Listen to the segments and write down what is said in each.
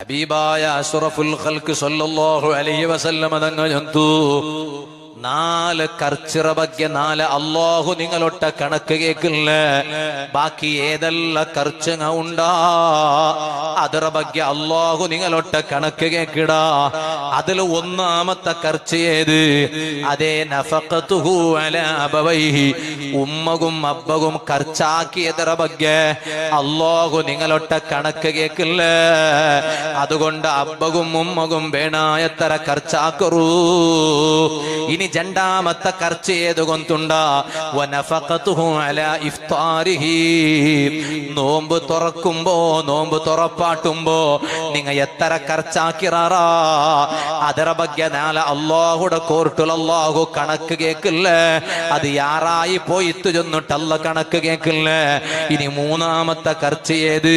ഹബീബായ അഷ്റഫുൽ ഖൽഖ് സല്ലല്ലാഹു അലൈഹി വസല്ലം തങ്ങൾ ചൊല്ലുന്നു, 4 കർച്ചിറ ಬಗ್ಗೆ 4 അല്ലാഹു നിങ്ങളൊട്ട കണക്ക് കേൾക്കില്ല. ബാക്കി ഏതെല്ലാം കർച്ചങ്ങ ഉണ്ടാ ಅದರ ಬಗ್ಗೆ അല്ലാഹു നിങ്ങളൊട്ട കണക്ക് കേൾക്കിടാ. അതിൽ ഒന്നാമത്തെ കർച്ച ഏത്? അതേ നഫഖതുഹു അലാ അബവൈഹി, ഉമ്മകും അബ്ബകും കർച്ചാക്കിയതര ಬಗ್ಗೆ അല്ലാഹു നിങ്ങളൊട്ട കണക്ക് കേൾക്കില്ല. അതുകൊണ്ട് അബ്ബകും ഉമ്മകും വേണായത്തര കർച്ചാക്കറൂ. ഇനി രണ്ടാമത്തെ കർച്ച ഏത് കൊണ്ടുണ്ട? വനഫഖതുഹു അലാ ഇഫ്താരിഹി, നോമ്പ് തുറക്കുമ്പോ നോമ്പ് തുറപ്പാട്ടുമ്പോ നിങ്ങൾ എത്ര കർച്ചാക്കിറാറാ ಅದರ ಬಗ್ಗೆ നാളെ അല്ലാഹുടെ കോർട്ടിൽ അല്ലാഹു കണക്ക് കേൾക്കില്ല. അത് യാറായി പോയിത്തു ചെന്നിട്ടല്ല കണക്ക് കേൾക്കില്ല. ഇനി മൂന്നാമത്തെ കർച്ച ഏത്?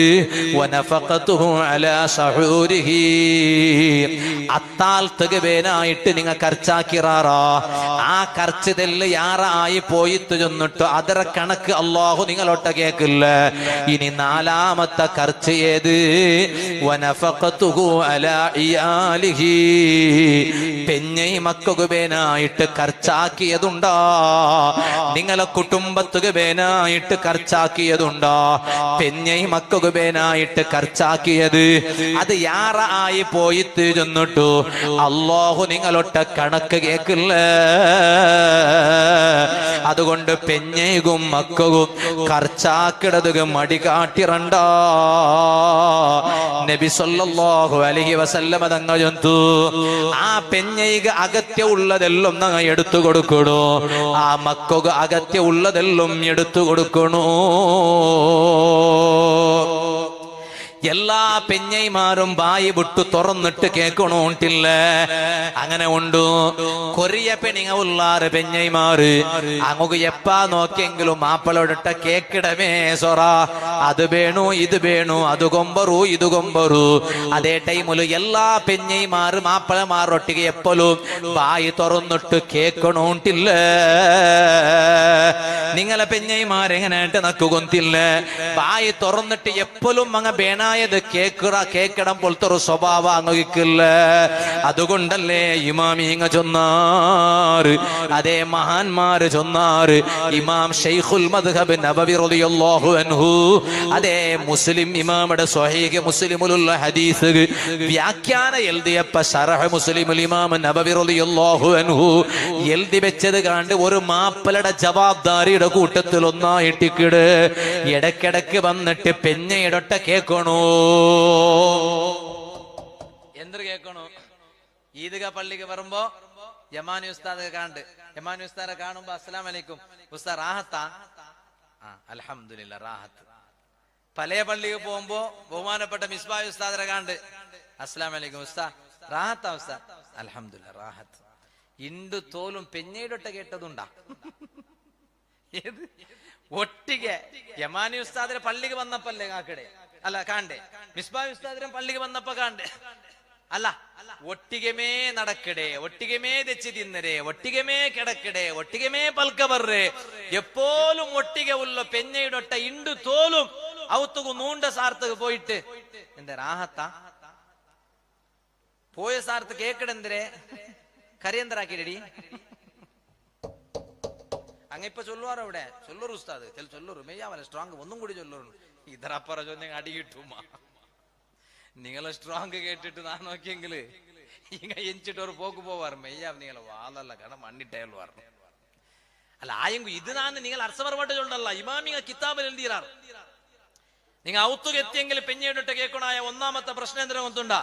വനഫഖതുഹു അലാ സഹൂരിഹി, അത്താൽ തികവേനായിട്ട് നിങ്ങൾ കർച്ചാക്കിറാറാ ആ കർച്ചതെല്ലാം യാറായി പോയിത്തു ചെന്നിട്ട് അതര കണക്ക് അല്ലാഹു നിങ്ങളൊട്ട കേൾക്കില്ല. ഇനി നാലാമത്തെ കർച്ച ഏത്? വനഫഖതുഹു അലാ ഇയാലിഹി, പെഞ്ഞൈ മക്കൾക്ക് വേനായിട്ട് കർച്ചാക്കിയതുണ്ടാ? നിങ്ങളെ കുടുംബത്തുക്ക് വേനായിട്ട് കർച്ചാക്കിയതുണ്ടാ? പെഞ്ഞൈ മക്കൾക്ക് വേനായിട്ട് കർച്ചാക്കിയത് അത് യാറായി പോയിത്ത് ചെന്നിട്ടു അല്ലാഹു നിങ്ങളൊട്ട കണക്ക് കേൾക്കില്ല. അതുകൊണ്ട് പെഞ്ഞൈകും മക്കവും കർച്ചാക്കിടത് മടി കാട്ടിറണ്ട. നബി സല്ലല്ലാഹു അലൈഹി വസല്ലം തങ്ങൾ ചൊല്ലുന്നു, ആ പെഞ്ഞൈക അകത്യ ഉള്ളതെല്ലാം ഞങ്ങൾ എടുത്തു കൊടുക്കണോ, ആ മക്കൾക്ക് അകത്യ ഉള്ളതെല്ലാം എടുത്തു കൊടുക്കണോ. എല്ലാ പെഞ്ഞൈമാരും ബായി വിട്ടു തുറന്നിട്ട് കേൾക്കണോട്ടില്ല. അങ്ങനെ ഉണ്ടു. കൊറിയ പെണിങ്ങ ഉള്ളാറ് പെഞ്ഞൈമാറ് അങ്ങക്ക് എപ്പാ നോക്കിയെങ്കിലും മാപ്പിളോടിട്ട കേക്കിടമേ സൊറ, അത് വേണു ഇത് വേണു, അത് കൊമ്പറു ഇത് കൊമ്പറു. അതേ ടൈമില് എല്ലാ പെഞ്ഞൈമാറ് മാപ്പിളമാരൊട്ടിಗೆ എപ്പോഴും ബായി തുറന്നിട്ട് കേൾക്കണോട്ടില്ല. നിങ്ങളെ പെഞ്ഞൈമാരെങ്ങനെയായിട്ട് നക്കു കൊന്തില്ല. ബായി തുറന്നിട്ട് എപ്പോഴും അങ്ങ് വേണ കേക്കിടം പോലത്തെ ഒരു സ്വഭാവ അങ്ങക്കില്ല. അതുകൊണ്ടല്ലേ ഇമാമിങ്ങ ചൊന്നാറ്, അതേ മഹാന്മാര് ചൊന്നാറ്. ഇമാം ശൈഖുൽ മദ്ഹബ് നബവി റളിയല്ലാഹു അൻഹു, അതേ മുസ്ലിം ഇമാമുടെ സ്വഹീഹ് മുസ്ലിമിലുള്ള ഹദീസ് വ്യാഖ്യാന എഴുതിയപ്പ ശറഹ് മുസ്ലിമുൽ ഇമാം നബവി റളിയല്ലാഹു അൻഹു എഴുതി വെച്ചത് കണ്ട് ഒരു മാപ്പലയുടെ ജവാബ്ദാരിയുടെ കൂട്ടത്തിൽ ഒന്നായിട്ടിക്കിട് ഇടക്കിടക്ക് വന്നിട്ട് പെഞ്ഞയിടൊട്ട കേൾക്കണോ. എന്തൊരു കേൾക്കണോ? ഈദ്ഗാ പള്ളിക്ക് വരുമ്പോ യമാനി ഉസ്താദ് കാണ്ട്, യമാനി ഉസ്താദെ കാണുമ്പോ അസ്സലാമു അലൈക്കും ഉസ്താദ് റാഹത്താ? അൽഹംദുലില്ലാ റാഹത്ത്. പലേ പള്ളിക്ക് പോകുമ്പോ ബഹുമാനപ്പെട്ട മിസ്ബാഹ് ഉസ്താദിനെ കാണ്ട് അസ്സലാമു അലൈക്കും ഉസ്താദ് റാഹത്താ ഉസ്താദ്? അൽഹംദുലില്ലാ റാഹത്ത്. ഇണ്ട് തോലും പെഞ്ഞയിടൊട്ട കേട്ടതുണ്ടാ? ഏത് ഒട്ടിಗೆ യമാനി ഉസ്താദിനെ പള്ളിക്ക് വന്നപ്പല്ലേ കാക്കടെ അല്ല കാണ്ടേ, മിസ്ബാഹ് ഉസ്താദിനെ പള്ളിക്ക് വന്നപ്പോ കാണ്ടേ അല്ല, ഒട്ടികമേ നടക്കടേ, ഒട്ടികമേ തെച്ച് തിന്നരേ, ഒട്ടികമേ കിടക്കടേ, ഒട്ടികമേ പൽക്ക ಬರ್ರೆ, എപ്പോഴും ഒട്ടിക ഉള്ള പെഞ്ഞയിടൊട്ട ഇണ്ട് തോലും അവത്തുകു നൂണ്ട സാർത്തക്ക് പോയിട്ട് എന്റെ റാഹത്താ പോയ സാർത്ത് കേക്കടെന്തരേ കരയന്തരാക്കിടടി അങ്ങിപ്പ ചൊല്ലുവാറോ? ഇവിടെ ചൊല്ലൂർ ഉസ്താദ് ചൊല്ലൂർ മെയ്യാവല്ല സ്ട്രോങ് ഒന്നും കൂടി ചൊല്ലൂർ. ഇതറപ്പറ ചൊന്നെ അടി കിട്ടുമാ. നിങ്ങളെ സ്ട്രോങ് കേട്ടിട്ട് നാ നോക്കിയെങ്കില് ഇങ്ങ എഞ്ചിട്ട് ഒരു പോക്ക് പോവാറ് മെയ്യാവ് നിങ്ങളെ വാളല്ല കാരണം മണ്ണിട്ടേൽ പറഞ്ഞു അല്ല ആയെങ്കു ഇത് നാന്ന് നിങ്ങൾ അർസപരമായിട്ട് ചൊല്ലല്ല. ഇമാമിങ്ങ കിതാബിൽ എഴുതിയാറ് നിങ്ങൾ ഔത്തുക എത്തിയെങ്കിൽ പെഞ്ഞിട്ട് കേൾക്കണായ ഒന്നാമത്തെ പ്രശ്നം എന്തിനാ കൊണ്ടുണ്ടാ?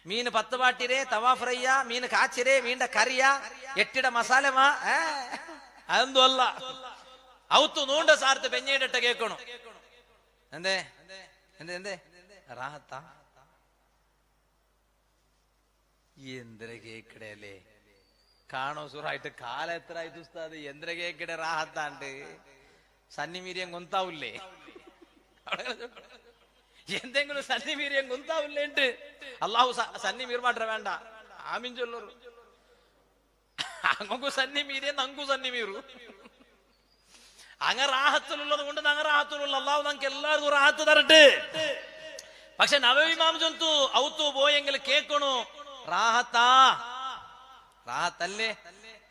മീൻ 10 വാട്ടിരേ, തവാ ഫ്രൈയ, മീൻ കാച്ചിരേ, വീണ്ട കറിയ, എട്ടിട മസാലമാ, അതൊന്നും അല്ല. ഔത്തു നൂണ്ട സാർത്ത് പെഞ്ഞിട്ട് കേൾക്കണു. എന്തേ എന്തേ എന്തേ റാഹത്താ? എന്തിര കേക്കടല്ലേ കാണോ സുറായിട്ട് കാല എത്ര ആയിട്ട് ഉസ്താദ് എന്തിര കേക്കട റാഹത്താണ്ട് സന്നിമീര്യം കൊന്താവില്ലേ? എന്തെങ്കിലും സന്നിമീര്യം കൊന്താവില്ലേണ്ട് അള്ളാഹു സന്നിമീർ മാട്ര വേണ്ട ആമീൻ ചൊല്ലൂർ. അങ്ങു സന്നിമീര്യം നങ്കു സന്നിമീറു. അങ്ങ റാഹത്തിലുള്ളത് കൊണ്ട് ഞങ്ങ റാഹത്തിലുള്ള അള്ളാഹു നമുക്ക് എല്ലാവർക്കും റാഹത്ത് തരട്ടെ. പക്ഷെ നവവിമാം ജന്തു ഔത്തു പോയെങ്കിൽ കേൾക്കണു റാഹത്താ, റാഹത്തല്ലേ,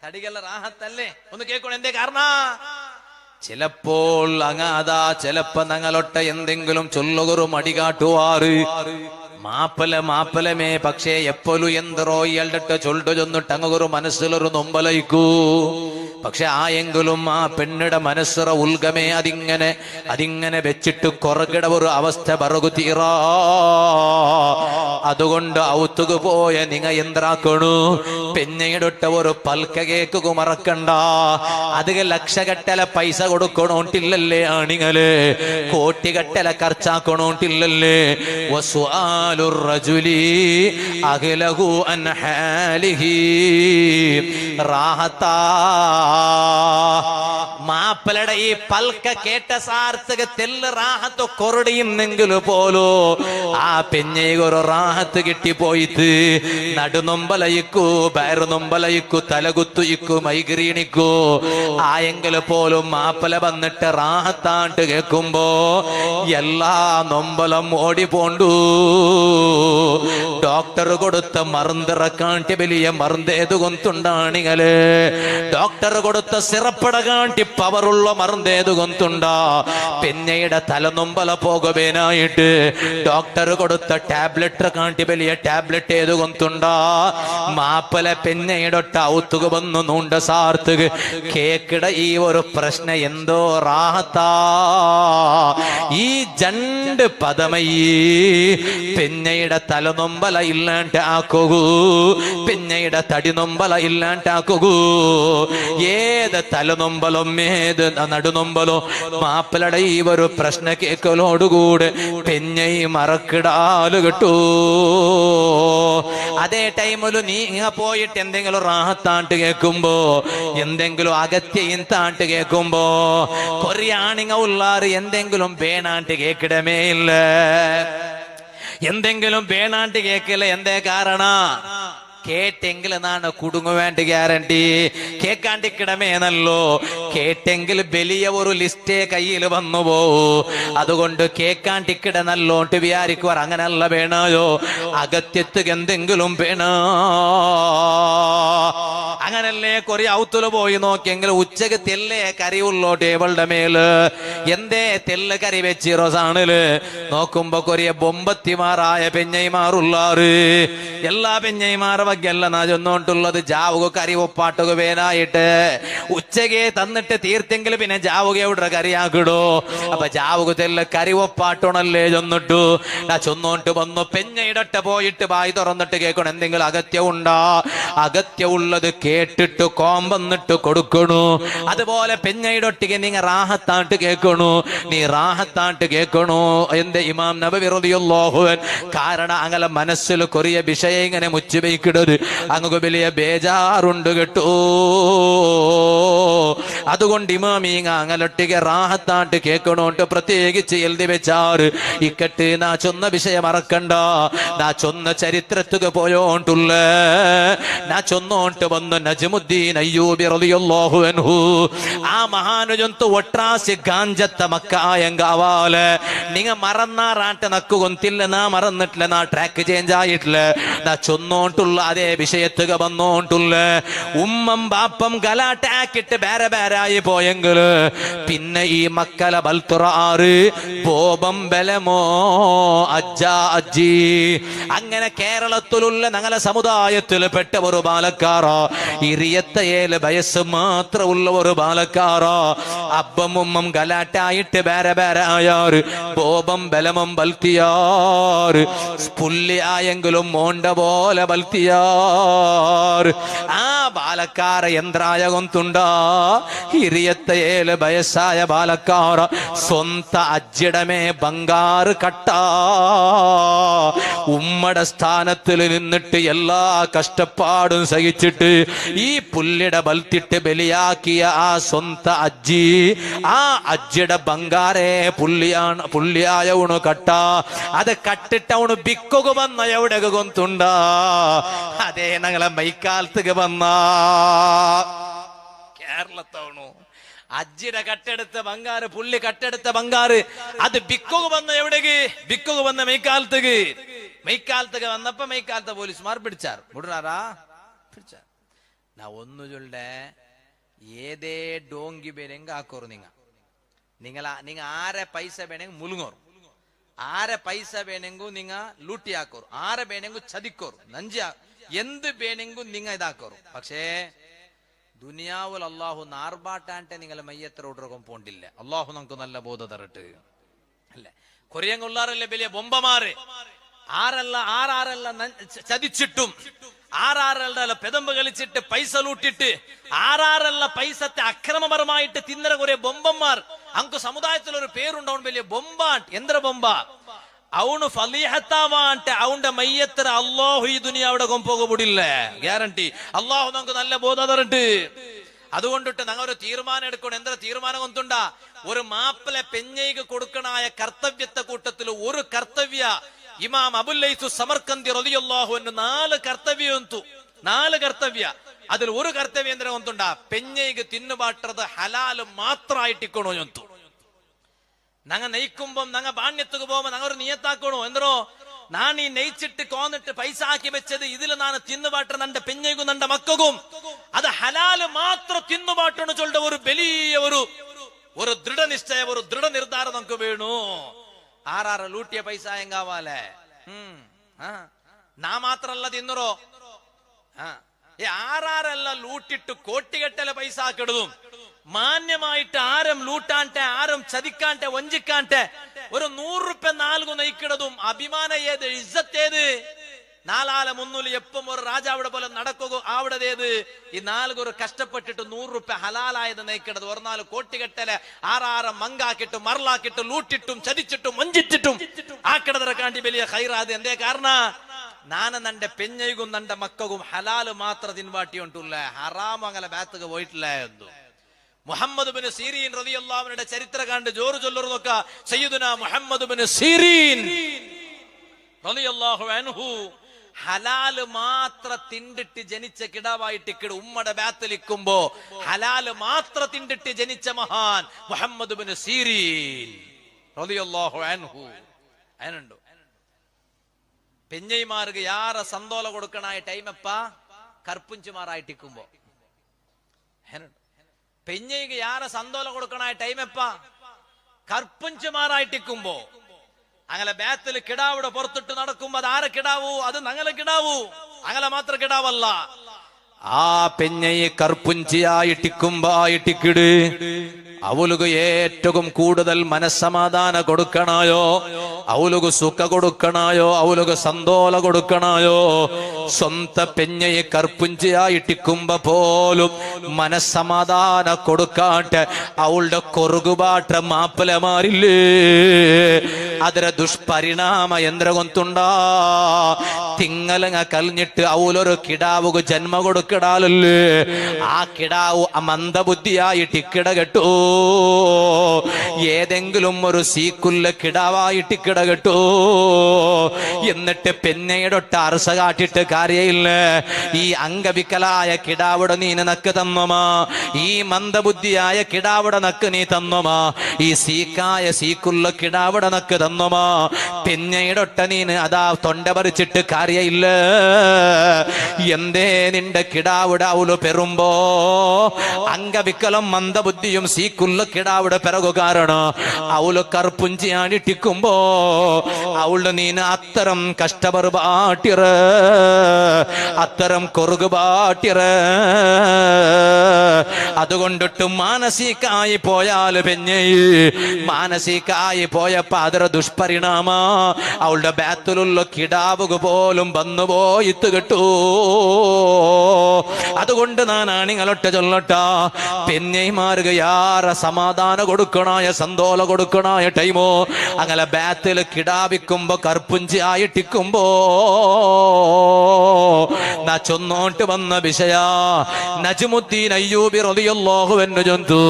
തടികളുടെ റാഹത്തല്ലേ, ഒന്ന് കേൾക്കണു. എന്തേ കാരണം? ചിലപ്പോൾ അങ്ങാതാ ചിലപ്പോ ഞങ്ങളൊട്ട എന്തെങ്കിലും ചൊല്ലുകൊരു മടി കാട്ടുവാറ് മാപ്പലമേ. പക്ഷേ എപ്പോഴും എന്തറോ ഇയാളുടെ ചൊല്ലു ചൊന്നിട്ട് അങ്ങൊരു മനസ്സിലൊരു നൊമ്പലയിക്കൂ. പക്ഷെ എങ്കിലും ആ പെണ്ണിടെ മനസ്സറ ഉൽഗമേ അതിങ്ങനെ വെച്ചിട്ട് കുറകിട ഒരു അവസ്ഥ പറകു തീറാ. അതുകൊണ്ട് ഔത്തുകു പോയ നിങ്ങ എന്താക്കണു? പെഞ്ഞയിടൊട്ട ഒരു പൽക്ക കേക്കു മറക്കണ്ട. അധിക ലക്ഷകട്ടല പൈസ കൊടുക്കണോട്ടില്ലല്ലേ ആണിങ്ങള്, കോട്ടികട്ടല ఖర్చాക്കണോട്ടില്ലല്ലേ. റജുലി അഖിലഹു അൻ ഹാലിഹി റാഹത്താ. മാപ്പലയുടെ ഈ പൽക്ക കേട്ട സാർത്ഥക തെല്ല് റാഹത്ത് കൊറടിയുന്നെങ്കില് പോലോ ആ പെഞ്ഞേകൊരു റാഹത്ത് കിട്ടിപ്പോയിത്ത് നടുനൊമ്പലയിക്കൂ, ബയറുനൊമ്പലയിക്കൂ, തലകുത്തുയിക്കൂ, മൈഗ്രീണിക്കൂ. ആയെങ്കിൽ പോലും മാപ്പല വന്നിട്ട് റാഹത്താണ്ട് കേൾക്കുമ്പോ എല്ലാ നൊമ്പലം ഓടിപ്പോണ്ടു. ഡോക്ടർ കൊടുത്ത മരുന്നിറക്കാണ്ടി വലിയ മരുന്നേതു കൊന്തുണ്ടാണികള്, ഡോക്ടർ കൊടുത്ത സിറപ്പട കാണ്ടി പവറുള്ള മരുന്നേതു കൊന്തുണ്ടാ. പെഞ്ഞയുടെ തലനൊമ്പല പോകവേനായിട്ട് ഡോക്ടർ കൊടുത്ത ടാബ്ലറ്റ് കാണ്ടി വലിയ ടാബ്ലറ്റ് ഏതു കൊന്തുണ്ടാ. മാപ്പല പെഞ്ഞയുടെ ഔത്തുക വന്നു നൂണ്ട സാർത്തുക കേക്കിട ഈ ഒരു പ്രശ്ന എന്തോ റാഹത്താ. ഈ ജണ്ട് പദമയി പെഞ്ഞയുടെ തലനൊമ്പല ഇല്ലാണ്ട് ആക്കൂ, പെഞ്ഞയുടെ തടിനൊമ്പല ഇല്ലാണ്ട് ആക്കൂ. ഏത് തലനൊമ്പലും ഏത് നടുനൊമ്പലോ മാപ്പിളയുടെ ഈ ഒരു പ്രശ്ന കേക്കലോടുകൂടെ പെഞ്ഞൈ മറക്കിടാല് കിട്ടൂ. അതേ ടൈമില് നീ പോയിട്ട് എന്തെങ്കിലും റാഹത്താണ്ട് കേൾക്കുമ്പോ, എന്തെങ്കിലും അകത്യയും താണ്ട് കേൾക്കുമ്പോ കൊറിയാണിങ്ങ ഉള്ളാറ് എന്തെങ്കിലും വേണാണ്ട് കേക്കിടമേ ഇല്ല. എന്തെങ്കിലും വേണാണ്ട് കേക്കില്ല. എന്തേ കാരണ? കേട്ടെങ്കിൽ നാണ് കുടുങ്ങു വേണ്ട ഗ്യാരണ്ടി. കേക്കാണ്ടിക്കിടമേനല്ലോ. കേട്ടെങ്കിൽ വലിയ ഒരു ലിസ്റ്റേ കയ്യിൽ വന്നു പോവൂ. അതുകൊണ്ട് കേക്കാണ്ടിക്കിട നല്ലോണ്ട് വിചാരിക്കുവാർ അങ്ങനല്ല വേണയോ. അകത്യത്തുക എന്തെങ്കിലും വേണോ? അങ്ങനല്ലേ കൊറേ ഔത്തുല് പോയി നോക്കിയെങ്കിൽ ഉച്ചക്ക് തെല്ലേ കറിയുള്ളോ ടേബിളുടെ മേല്. എന്തേ തെല്ല് കറി വെച്ചിറോ സാണില് നോക്കുമ്പോ കൊറിയ ബൊമ്പത്തിമാറായ പെഞ്ഞൈമാറുള്ളാറ്. എല്ലാ പെഞ്ഞൈമാറ വകയല്ല നാ ചെന്നോണ്ടുള്ളത്. ജാവുക കറി ഒപ്പാട്ടുക വേനായിട്ട് ഉച്ചകെ തന്നിട്ട് തീർത്തെങ്കിൽ പിന്നെ ജാവുക എവിടെ കറിയാക്കിടോ. അപ്പൊ ജാവുക തെല്ല കറി ഒപ്പാട്ടണല്ലേ ചെന്നിട്ടു. ഞാൻ ചൊന്നോണ്ട് വന്നു. പെഞ്ഞയിടട്ട പോയിട്ട് വായി തുറന്നിട്ട് കേൾക്കണം എന്തെങ്കിലും അകത്യം ഉണ്ടാ. അകത്യം ഉള്ളത് കേട്ടിട്ട് കോമ്പന്നിട്ട് കൊടുക്കണു. അതുപോലെ പെഞ്ഞയിടൊട്ടിക്ക് നീ റാഹത്താട്ട് കേൾക്കണു. നീ റാഹത്താട്ട് കേൾക്കണു. എന്റെ ഇമാം നബവി റളിയല്ലാഹു അൻഹു കാരണം അങ്ങനെ മനസ്സിൽ കൊറിയ വിഷയം ഇങ്ങനെ മുച്ചു വയ്ക്കിടത് അങ്ങ് വലിയ ബേജാറുണ്ട് കേട്ടോ. അതുകൊണ്ട് ഇമാമീങ്ങ അങ്ങനൊട്ടിക്ക് റാഹത്താട്ട് കേൾക്കണോട്ട് പ്രത്യേകിച്ച് എഴുതി വെച്ചാറ്. ഇക്കട്ട് നാ ചൊന്ന വിഷയം മറക്കണ്ട. നാ ചൊന്ന ചരിത്രത്തുക പോയോണ്ടുള്ള നാ ചൊന്നോട്ട് വന്നു നജ്മുദ്ദീൻ അയ്യൂബി റളിയല്ലാഹു അൻഹു. ആ മഹാനുജന്തു ഒട്രാസി ഗാഞ്ചത്ത മക്കായം കാവാല് നിങ്ങ മറന്നാറാട്ട് നക്കു കൊന്തില്ല. നാ മറന്നിട്ടില്ല. നാ ട്രാക്ക് ചേഞ്ച് ആയിട്ടില്ല. നാ ചൊന്നോണ്ടുള്ള അതേ വിഷയത്തുക വന്നോണ്ടുള്ള ഉമ്മം ബാപ്പം ഗലാട്ടാക്കിട്ട് ബേരെ ബേരായി പോയെങ്കില് പിന്നെ ഈ മക്കളെ ബൽത്തുറാറ് ബോബം ബലമോ അജ്ജാ അജ്ജി. അങ്ങനെ കേരളത്തിലുള്ള ഞങ്ങളെ സമുദായത്തിൽ പെട്ട ഒരു ബാലക്കാറ, ഇറിയത്തയേല് വയസ്സ് മാത്രമുള്ള ഒരു ബാലക്കാറ. അബ്ബം ഉമ്മം ഗലാട്ടായിട്ട് ബേരെ ബേരായാറ് ബോബം ബലമം ബൽത്തിയാറ്. പുല്ലി ആയെങ്കിലും മോണ്ട പോലെ ബൽത്തിയാറ്. ആ ബാലക്കാര യന്ത്രായ കൊന്തുണ്ടാ. ಹಿರಿಯತ್ತೇಲೆ ಬಯಸಾಯ ಬಾಲಕಾರ ಸ್ವಂತ ಅಜ್ಜಿಡಮೇ ಬಂಗಾರು ಕಟ್ಟ ഉമ്മയുടെ സ്ഥാനത്തിൽ നിന്നിട്ട് എല്ലാ കഷ്ടപ്പാടും സഹിച്ചിട്ട് ഈ പുല്ലിട ബൽത്തിട്ട് ബലിയാക്കിയ ആ സ്വന്ത അജ്ജി, ആ അജ്ജിയുടെ ബംഗാരേ പുള്ളിയായ ഉണു കട്ട അത് കട്ടിട്ട ഉണു ബിക്കുക വന്ന എവിടെ കൊന്തുണ്ട അതേ ഞങ്ങളെ മൈക്കാലത്തേക്ക് വന്ന കേരളത്തവണു അജ്ജിയുടെ കട്ടെടുത്ത ബംഗാറ് പുള്ളി കട്ടെടുത്ത ബംഗാറ് അത് ബിക്കുക വന്ന എവിടേക്ക് ബിക്കുക വന്ന മെയ്ക്കാലത്തേക്ക് വന്നപ്പോ മെയ്ക്കാലത്തെ പോലീസുമാർ പിടിച്ചാർ മുടാറാ പിടിച്ചാർ നാ ഒന്നു ചൊല്ലേ ഏതേ ഡോങ്കി പേരെങ്ക ആക്കോറ് നിങ്ങ ആരെ പൈസ വേണമെങ്കിൽ മുലുങ്ങോർ ആരെ പൈസ വേണമെങ്കിൽ നിങ്ങ ലൂട്ടി ആക്കോർ ആരെ വേണമെങ്കിൽ ചതിക്കോർ നഞ്ച എന്ത് വേണമെങ്കിൽ നിങ്ങ ഇതാക്കോർ പക്ഷേ ദുനിയാവുൽ അള്ളാഹു നാർബാട്ടാന്റെ നിങ്ങളെ മയ്യത്ര ഓടുറക്കം പോണ്ടില്ല അള്ളാഹു നമുക്ക് നല്ല ബോധ തരട്ട് അല്ലെ കൊറിയങ്ങുള്ളാറല്ലേ വലിയ ബൊമ്പമാര് ആറാറല്ല ചതിച്ചിട്ടും ആറാറല്ല പെതമ്പ് കളിച്ചിട്ട് പൈസ ലൂട്ടിട്ട് ആറാറല്ല പൈസത്തെ അക്രമപരമായിട്ട് തിന്നര കുറെ ബൊമ്പന്മാർ അങ്ക് സമുദായത്തിൽ ഒരു പേരുണ്ടാവും വലിയ ബൊമ്പാട്ട് യന്ത്ര ബൊമ്പ അവನು ഫലീഹത്താവാ అంటే അവന്റെ മയ്യത്ര അല്ലാഹു ഈ ദുനിയാവിടെ കൊമ്പോകപ്പെടില്ല ഗ്യാരണ്ടി അല്ലാഹു നമുക്ക് നല്ല ബോധം തരണ്ട് അതുകൊണ്ടിട്ട് ഞങ്ങൾ ഒരു തീരുമാനം എടുക്കണം എന്താ തീരുമാനം കൊണ്ടുണ്ടാ ഒരു മാപ്പിളെ പെഞ്ഞയ്ക്ക് കൊടുക്കണായ കർത്തവ്യത്തെ കൂട്ടത്തിൽ ഒരു കർത്തവ്യ ഇമാം അബുല്ലൈസു സമർക്കന്തി റളിയല്ലാഹു അൻഹു 4 കർത്തവ്യ അതിൽ ഒരു കർത്തവ്യം എന്താ കൊണ്ടുണ്ടാ പെഞ്ഞയ്ക്ക് തിന്നുപാട്ടത് ഹലാല് മാത്രമായിട്ടിക്കണോ ജന്തു ഞങ്ങ നെയ്ക്കുമ്പോ ഞങ്ങ ബാണ്യത്തുക്ക് പോകുമ്പോ ഞങ്ങൾ ഒരു നിയത്താക്കണോ എന്തോ നാൻ ഈ നെയ്ച്ചിട്ട് കോന്നിട്ട് പൈസ ആക്കി വെച്ചത് ഇതിൽ നാണ് തിന്നുപാട്ട നന്റെ പെഞ്ഞയ്ക്കും നന്റെ മക്കൾക്കും അത് ഹലാല് മാത്രം തിന്നുപാട്ടണ് ചൊല്ലുന്ന ഒരു വലിയ ഒരു ദൃഢനിശ്ചയ ഒരു ദൃഢനിർധാരം നമുക്ക് വേണു ആറാറ് ലൂട്ടിയ പൈസ എങ്കാവാലേ നാ മാത്രല്ല തിന്നറോ ആറാറല്ല ലൂട്ടിട്ട് കോട്ടികെട്ടല പൈസ ആക്കിടുതും മാന്യമായിട്ട് ആരും ലൂട്ടാണ്ടെ ആരും ചതിക്കാണ്ടെ വഞ്ചിക്കാണ്ടെ ഒരു 100 രൂപ നാൽകു നയിക്കിടതും അഭിമാന ഏത് ഇസ്സത്ത് ഏത് നാലാല മുന്നൂല് എപ്പം ഒരു രാജാവിടെ പോലെ നടക്കുക ആവിടതേത് ഈ 4 കഷ്ടപ്പെട്ടിട്ട് 100 രൂപ ഹലാലായത് നയിക്കിടത് ഒരു 4 കോട്ടികെട്ടല് ആറാറ് മങ്കാക്കിട്ടും മറലാക്കിട്ടും ലൂട്ടിട്ടും ചതിച്ചിട്ടും വഞ്ചിച്ചിട്ടും ആക്കിടതര കാണ്ടി വലിയ ഹൈറാത് എന്തേ കാരണ നാന നന്റെ പെഞ്ഞയ്ക്കും നന്റെ മക്കൾക്കും ഹലാല് മാത്രം തിൻവാട്ടി ഉണ്ടല്ല ഹറാം അങ്ങനെ ബാത്തുക പോയിട്ടില്ല എന്തു മുഹമ്മദ് ബിൻ സീരീൻ റളിയല്ലാഹു അൻഹുവിന്റെ ചരിത്രം കണ്ട് ജോറ് ചൊല്ലുന്നതൊക്കെ സയ്യിദുനാ മുഹമ്മദ് ബിൻ സീരീൻ റളിയല്ലാഹു അൻഹു ഹലാല് മാത്രം തിണ്ടിട്ട് ജനിച്ച കിടാവായിട്ട് ഉമ്മയുടെ ബാത്തിലിക്കുമ്പോ ഹലാല് മാത്രം തിണ്ടിട്ട് ജനിച്ച മഹാൻ മുഹമ്മദ് ബിൻ സീരീൻ റളിയല്ലാഹു അൻഹു അതിനുണ്ടോ പെഞ്ഞൈമാർക്ക് യാറെ സന്തോല കൊടുക്കണായ ടൈം എപ്പ കർപ്പുഞ്ചുമാറായിട്ടിക്കുമ്പോ പെഞ്ഞയ്ക്ക് യാറെ സന്തോല കൊടുക്കണായ ടൈം എപ്പ കർപ്പുഞ്ചുമാറായിട്ടിക്കുമ്പോ അങ്ങനെ ബാത്തിൽ കിടാവിടെ പുറത്തിട്ട് നടക്കുമ്പോ അത് ആരെ കിടാവൂ അത് ഞങ്ങളെ കിടാവൂ അങ്ങനെ മാത്രം കിടാവല്ല ആ പെഞ്ഞയെ കർപ്പുഞ്ചിയായിട്ടിക്കുമ്പായിട്ടിക്കിട് അവലുക്ക് ഏറ്റവും കൂടുതൽ മനസ്സമാധാനം കൊടുക്കണായോ അവലുക്ക് സുഖ കൊടുക്കണായോ അവലുക്ക് സന്തോല കൊടുക്കണായോ സ്വന്തം പെഞ്ഞയെ കർപ്പുഞ്ചിയായിട്ടിക്കുമ്പോ പോലും മനസ്സമാധാനം കൊടുക്കാട്ട് അവളുടെ കൊറുകുപാട്ട മാപ്പിളമാരില്ലേ അതിരെ ദുഷ്പരിണാമ യന്ത്രകൊന്തുണ്ടാ തിങ്ങലങ്ങ കലിഞ്ഞിട്ട് അവലൊരു കിടാവുക ജന്മ കൊടുക്കിടാലല്ലേ ആ കിടാവു മന്ദബുദ്ധിയായിട്ട് ഇക്കിട കെട്ടു ഏതെങ്കിലും ഒരു സീക്കുല്ല കിടാവായിട്ട് ഇക്കിട കെട്ടു എന്നിട്ട് പെന്നയുടെ അറസ കാട്ടിട്ട് കാര്യമില്ല ഈ അംഗവിക്കലായ കിടാവിടെ നീ നക്ക് തന്നോമാ ഈ മന്ദബുദ്ധിയായ കിടാവിടെ നക്ക് നീ തന്നോമാ ഈ സീക്കുള്ള കിടാവിടെ നക്ക് തന്നോമാ പെന്നയുടെ നീന് അതാ തൊണ്ട പറിച്ചിട്ട് കാര്യമില്ല എന്തേ നിന്റെ കിടാവിടെ അവള് പെറുമ്പോ അംഗവിക്കലം മന്ദബുദ്ധിയും സീക്കുള്ള കിടാവിടെ പിറകു കാരണം അവള് കർപ്പുഞ്ചിയാണിട്ടിക്കുമ്പോ അവളുടെ നീന് അത്തരം കഷ്ടപറുപാട്ടിറ അത്തരം കൊറുകുപാട്ടിറ അതുകൊണ്ടിട്ട് മാനസികായി പോയാൽ പെഞ്ഞ് മാനസികായി പോയപ്പോ അതൊരു ദുഷ്പരിണാമ അവളുടെ ബാത്തിലുള്ള കിടാവുക പോലും വന്നുപോയിത്ത് കിട്ടൂ അതുകൊണ്ട് ഞാനാണ് നിങ്ങളൊട്ട് ചൊല്ലട്ട പെഞ്ഞൈമാർക്ക് യാറെ സമാധാനം കൊടുക്കണായ സന്തോല കൊടുക്കണായ ടൈമോ അങ്ങനെ ബാത്തിൽ കിടാവിക്കുമ്പോ കർപ്പുഞ്ചി ആയിട്ടിക്കുമ്പോ നാ ചൊന്നോട്ട് വന്ന വിഷയ നജ്മുദ്ദീൻ അയ്യൂബി റളിയല്ലാഹു അൻഹു ചൊന്തു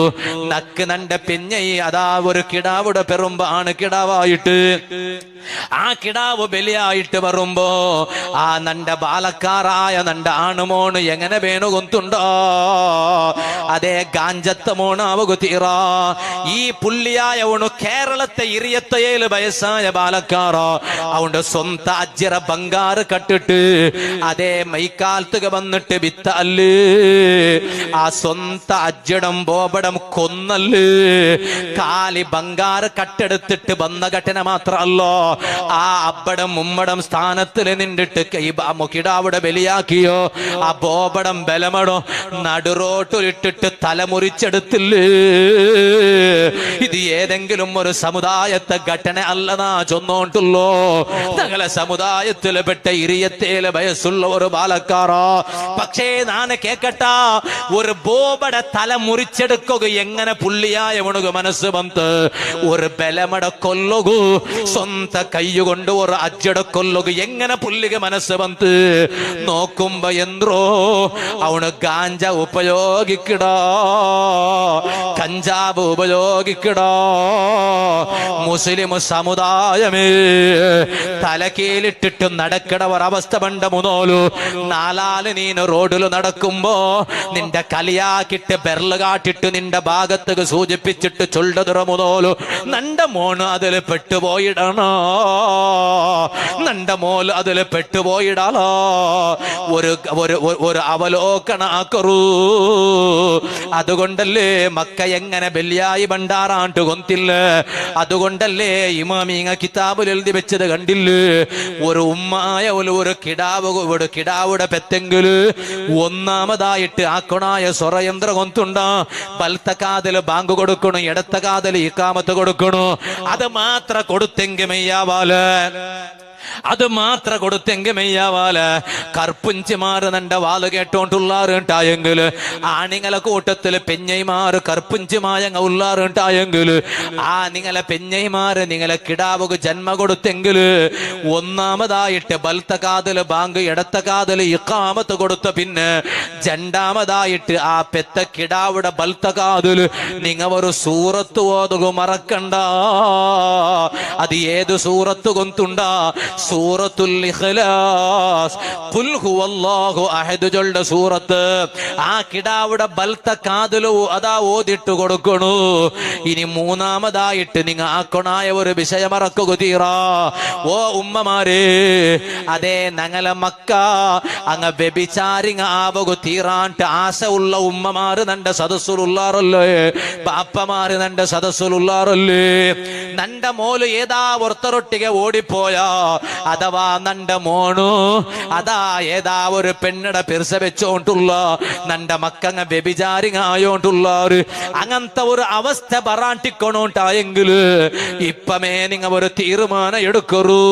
നക്ക് നന്റെ പെഞ്ഞൈ അതാ ഒരു കിടാവിടെ പെറുമ്പോ ആണ് കിടാവായിട്ട് ആ കിടാവ് ബലിയായിട്ട് വരുമ്പോ ആ നന്റെ ബാലക്കാറായ നന്റെ ആണുമോണ് എങ്ങനെ വേണു കൊന്തുണ്ടോ അതേ ഗാഞ്ചത്ത മോണ് അവക്ക് തീറാ. ഈ പുള്ളിയായവണു കേരളത്തെ 27 വയസ്സായ ബാലക്കാറ അവന്റെ സ്വന്ത അജ്ജറ ബംഗാറ് കട്ടിട്ട് അതേ മൈക്കാലത്തുക വന്നിട്ട് വിത്ത അല്ല് ആ സ്വന്ത അജ്ജടം ബോബടം കൊന്നല്ല് കാലി ബംഗാറ് കട്ടെടുത്തിട്ട് വന്ന ഘട്ടന മാത്രല്ലോ ആ അബ്ബടം ഉമ്മടം സ്ഥാനത്തിൽ നിന്നിട്ട് കിടാവിടെ ബലിയാക്കിയോ ആ ബോബടം ബലമടോ നടുറോട്ടിലിട്ടിട്ട് തലമുറിച്ചെടുത്തില്ലേ. ഇത് ഏതെങ്കിലും ഒരു സമുദായത്തെ ഘട്ടന അല്ലതാ ചൊന്നോണ്ടുള്ളോ. ഞങ്ങളെ സമുദായത്തിൽ പെട്ട 27 വയസ്സുള്ള ഒരു ബാലക്കാറോ. പക്ഷേ നാന് കേക്കട്ട ഒരു ബോബടെ തല മുറിച്ചെടുക്കുക എങ്ങനെ പുള്ളിയായ ഉണകു മനസ്സ് വന്ന് ഒരു ബലമട കൊല്ലുകു സ്വന്ത കയ്യുകൊണ്ട് ഒരു അജ്ജട കൊല്ലുക എങ്ങനെ പുള്ളിക മനസ്സ് വന്ന് നോക്കുമ്പോ എന്തോ അവന് ഗാഞ്ച ഉപയോഗിക്കടാ കഞ്ചാബ് ഉപയോഗിക്കടാ. മുസ്ലിം സമുദായമേ തലക്കീലിട്ടിട്ട് നടക്കട ഒരവസ്ഥ പണ്ട മുതോലു നാലാല് നീന് റോഡില് നടക്കുമ്പോ നിന്റെ കലിയാക്കിട്ട് ബെർല് കാട്ടിട്ട് നിന്റെ ഭാഗത്തേക്ക് സൂചിപ്പിച്ചിട്ട് ചൊല്ലതുറ മുതോലു നന്റെ മോണ് അതിൽ പെട്ടുപോയിടണോ നന്റെ മോല് അതിൽ പെട്ടുപോയിടാലോ. ഒരു അവലോകനാക്കറൂ. അതുകൊണ്ടല്ലേ മക്ക എങ്ങനെ ബല്യായി ബണ്ടാറാണ്ട് കൊന്തില്ല. അതുകൊണ്ടല്ലേ ഇമാമിങ്ങ കിതാബിൽ എഴുതി വെച്ചത് കണ്ടില്ലേ. ഒരു ഉമ്മായ ഒരു കിടാവുടെ പെത്തെങ്കില് ഒന്നാമതായിട്ട് ആക്കണായ സ്വറയന്ത്ര കൊന്തുണ്ടാ. വലത്ത കാതില് ബാങ്ക് കൊടുക്കണു, ഇടത്ത കാതില് ഇക്കാമത്ത് കൊടുക്കണു. അത് മാത്ര കൊടുത്തെങ്കി മെയ്യാവാല് അത് മാത്ര കൊടുത്തെങ്കി മെയ്യാവാല. കർപ്പുഞ്ചിമാര് നന്റെ വാല് കേട്ടോണ്ടുള്ളാറുണ്ടായെങ്കില് ആണിങ്ങളെ കൂട്ടത്തില് പെഞ്ഞൈമാര് കർപ്പുഞ്ചിമായങ്ങ ഉള്ളാറുണ്ടായെങ്കില് ആ നിങ്ങളെ പെഞ്ഞൈമാര് നിങ്ങളെ കിടാവുക ജന്മ കൊടുത്തെങ്കില് ഒന്നാമതായിട്ട് ബലത്ത കാതില് ബാങ്ക് ഇടത്ത കാതില് ഇക്കാമത്ത് കൊടുത്ത പിന്നെ രണ്ടാമതായിട്ട് ആ പെത്ത കിടാവുടെ ബലത്ത കാതില് നിങ്ങ ഒരു സൂറത്ത് ഓതുക മറക്കണ്ട. അത് ഏത് സൂറത്ത് കൊന്തുണ്ടാ? സൂറത്തുൽ ഇഖ്ലാസ് ഖുൽ ഹുവല്ലാഹു അഹദ് ജൽദ സൂറത്ത്. ആ കിടാവുടെ ബലത്ത കാതിലു അതാ ഓതിട്ട് കൊടുക്കണു. ഇനി മൂന്നാമതായിട്ട് നിങ്ങ ആക്കണായ ഒരു വിഷയമറക്കുക തീറാ. ഓ ഉമ്മമാരെ, അതേ ഞങ്ങളെ മക്ക അങ്ങ് വ്യഭിചാരിങ്ങ ആവുക തീറാണ്ട് ആശ ഉള്ള ഉമ്മമാര് നന്റെ സദസ്സിലുള്ളാറല്ലേ, പാപ്പമാര് നന്റെ സദസ്സിലുള്ളാറല്ലേ. നന്റെ മോല് ഏതാ ഒർത്തറൊട്ടിಗೆ ഓടിപ്പോയാ അഥവാ നന്റെ മോണു അതാ ഏതാ ഒരു പെണ്ണട പിർസ വെച്ചോണ്ടുള്ള നന്റെ മക്കങ്ങ വ്യഭിചാരിങ്ങ ആയോണ്ടുള്ളാറ് അങ്ങനത്തെ ഒരു അവസ്ഥ പറയാണ്ടിക്കൊണ്ടോണ്ടായെങ്കില് ഇപ്പമേ നിങ്ങ ഒരു തീരുമാനം എടുക്കറൂ.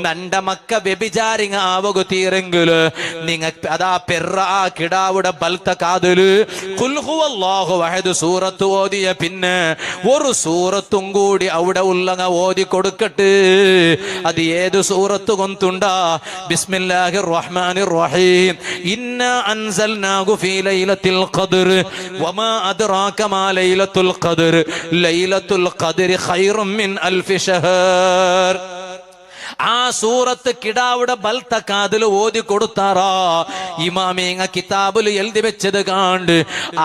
നന്റെ മക്ക വ്യഭിചാരിങ്ങ ആവുക തീരെങ്കില് നിങ്ങ അതാ പെറ കിടാവുടെ ബലത്ത കാതില് ഖുൽ ഹുവല്ലാഹു അഹദ് സൂറത്ത് ഓതിയ പിന്നെ ഒരു സൂറത്തും കൂടി അവിടെ ഉള്ളങ്ങ ഓതി കൊടുക്കട്ടെ. അത് ഏത് സൂറത്ത് കൊന്തുണ്ടാ? ബിസ്മില്ലാഹിർ റഹ്മാനിർ റഹീം. ഇന്നാ അൻസൽനാഹു ഫീ ലൈലത്തുൽ ഖദ്ർ വമാ അദ്റാക മാ ലൈലത്തുൽ ഖദ്ർ ലൈലത്തുൽ ഖദ്രി ഖൈറും മിൻ അൽഫി ശഹർ. ആ സൂറത്ത് കിടാവുടെ ബലത്ത കാതില് ഓതി കൊടുത്താറാ ഇമാമിങ്ങ കിതാബില് എഴുതി വെച്ചത് കാണ്ട്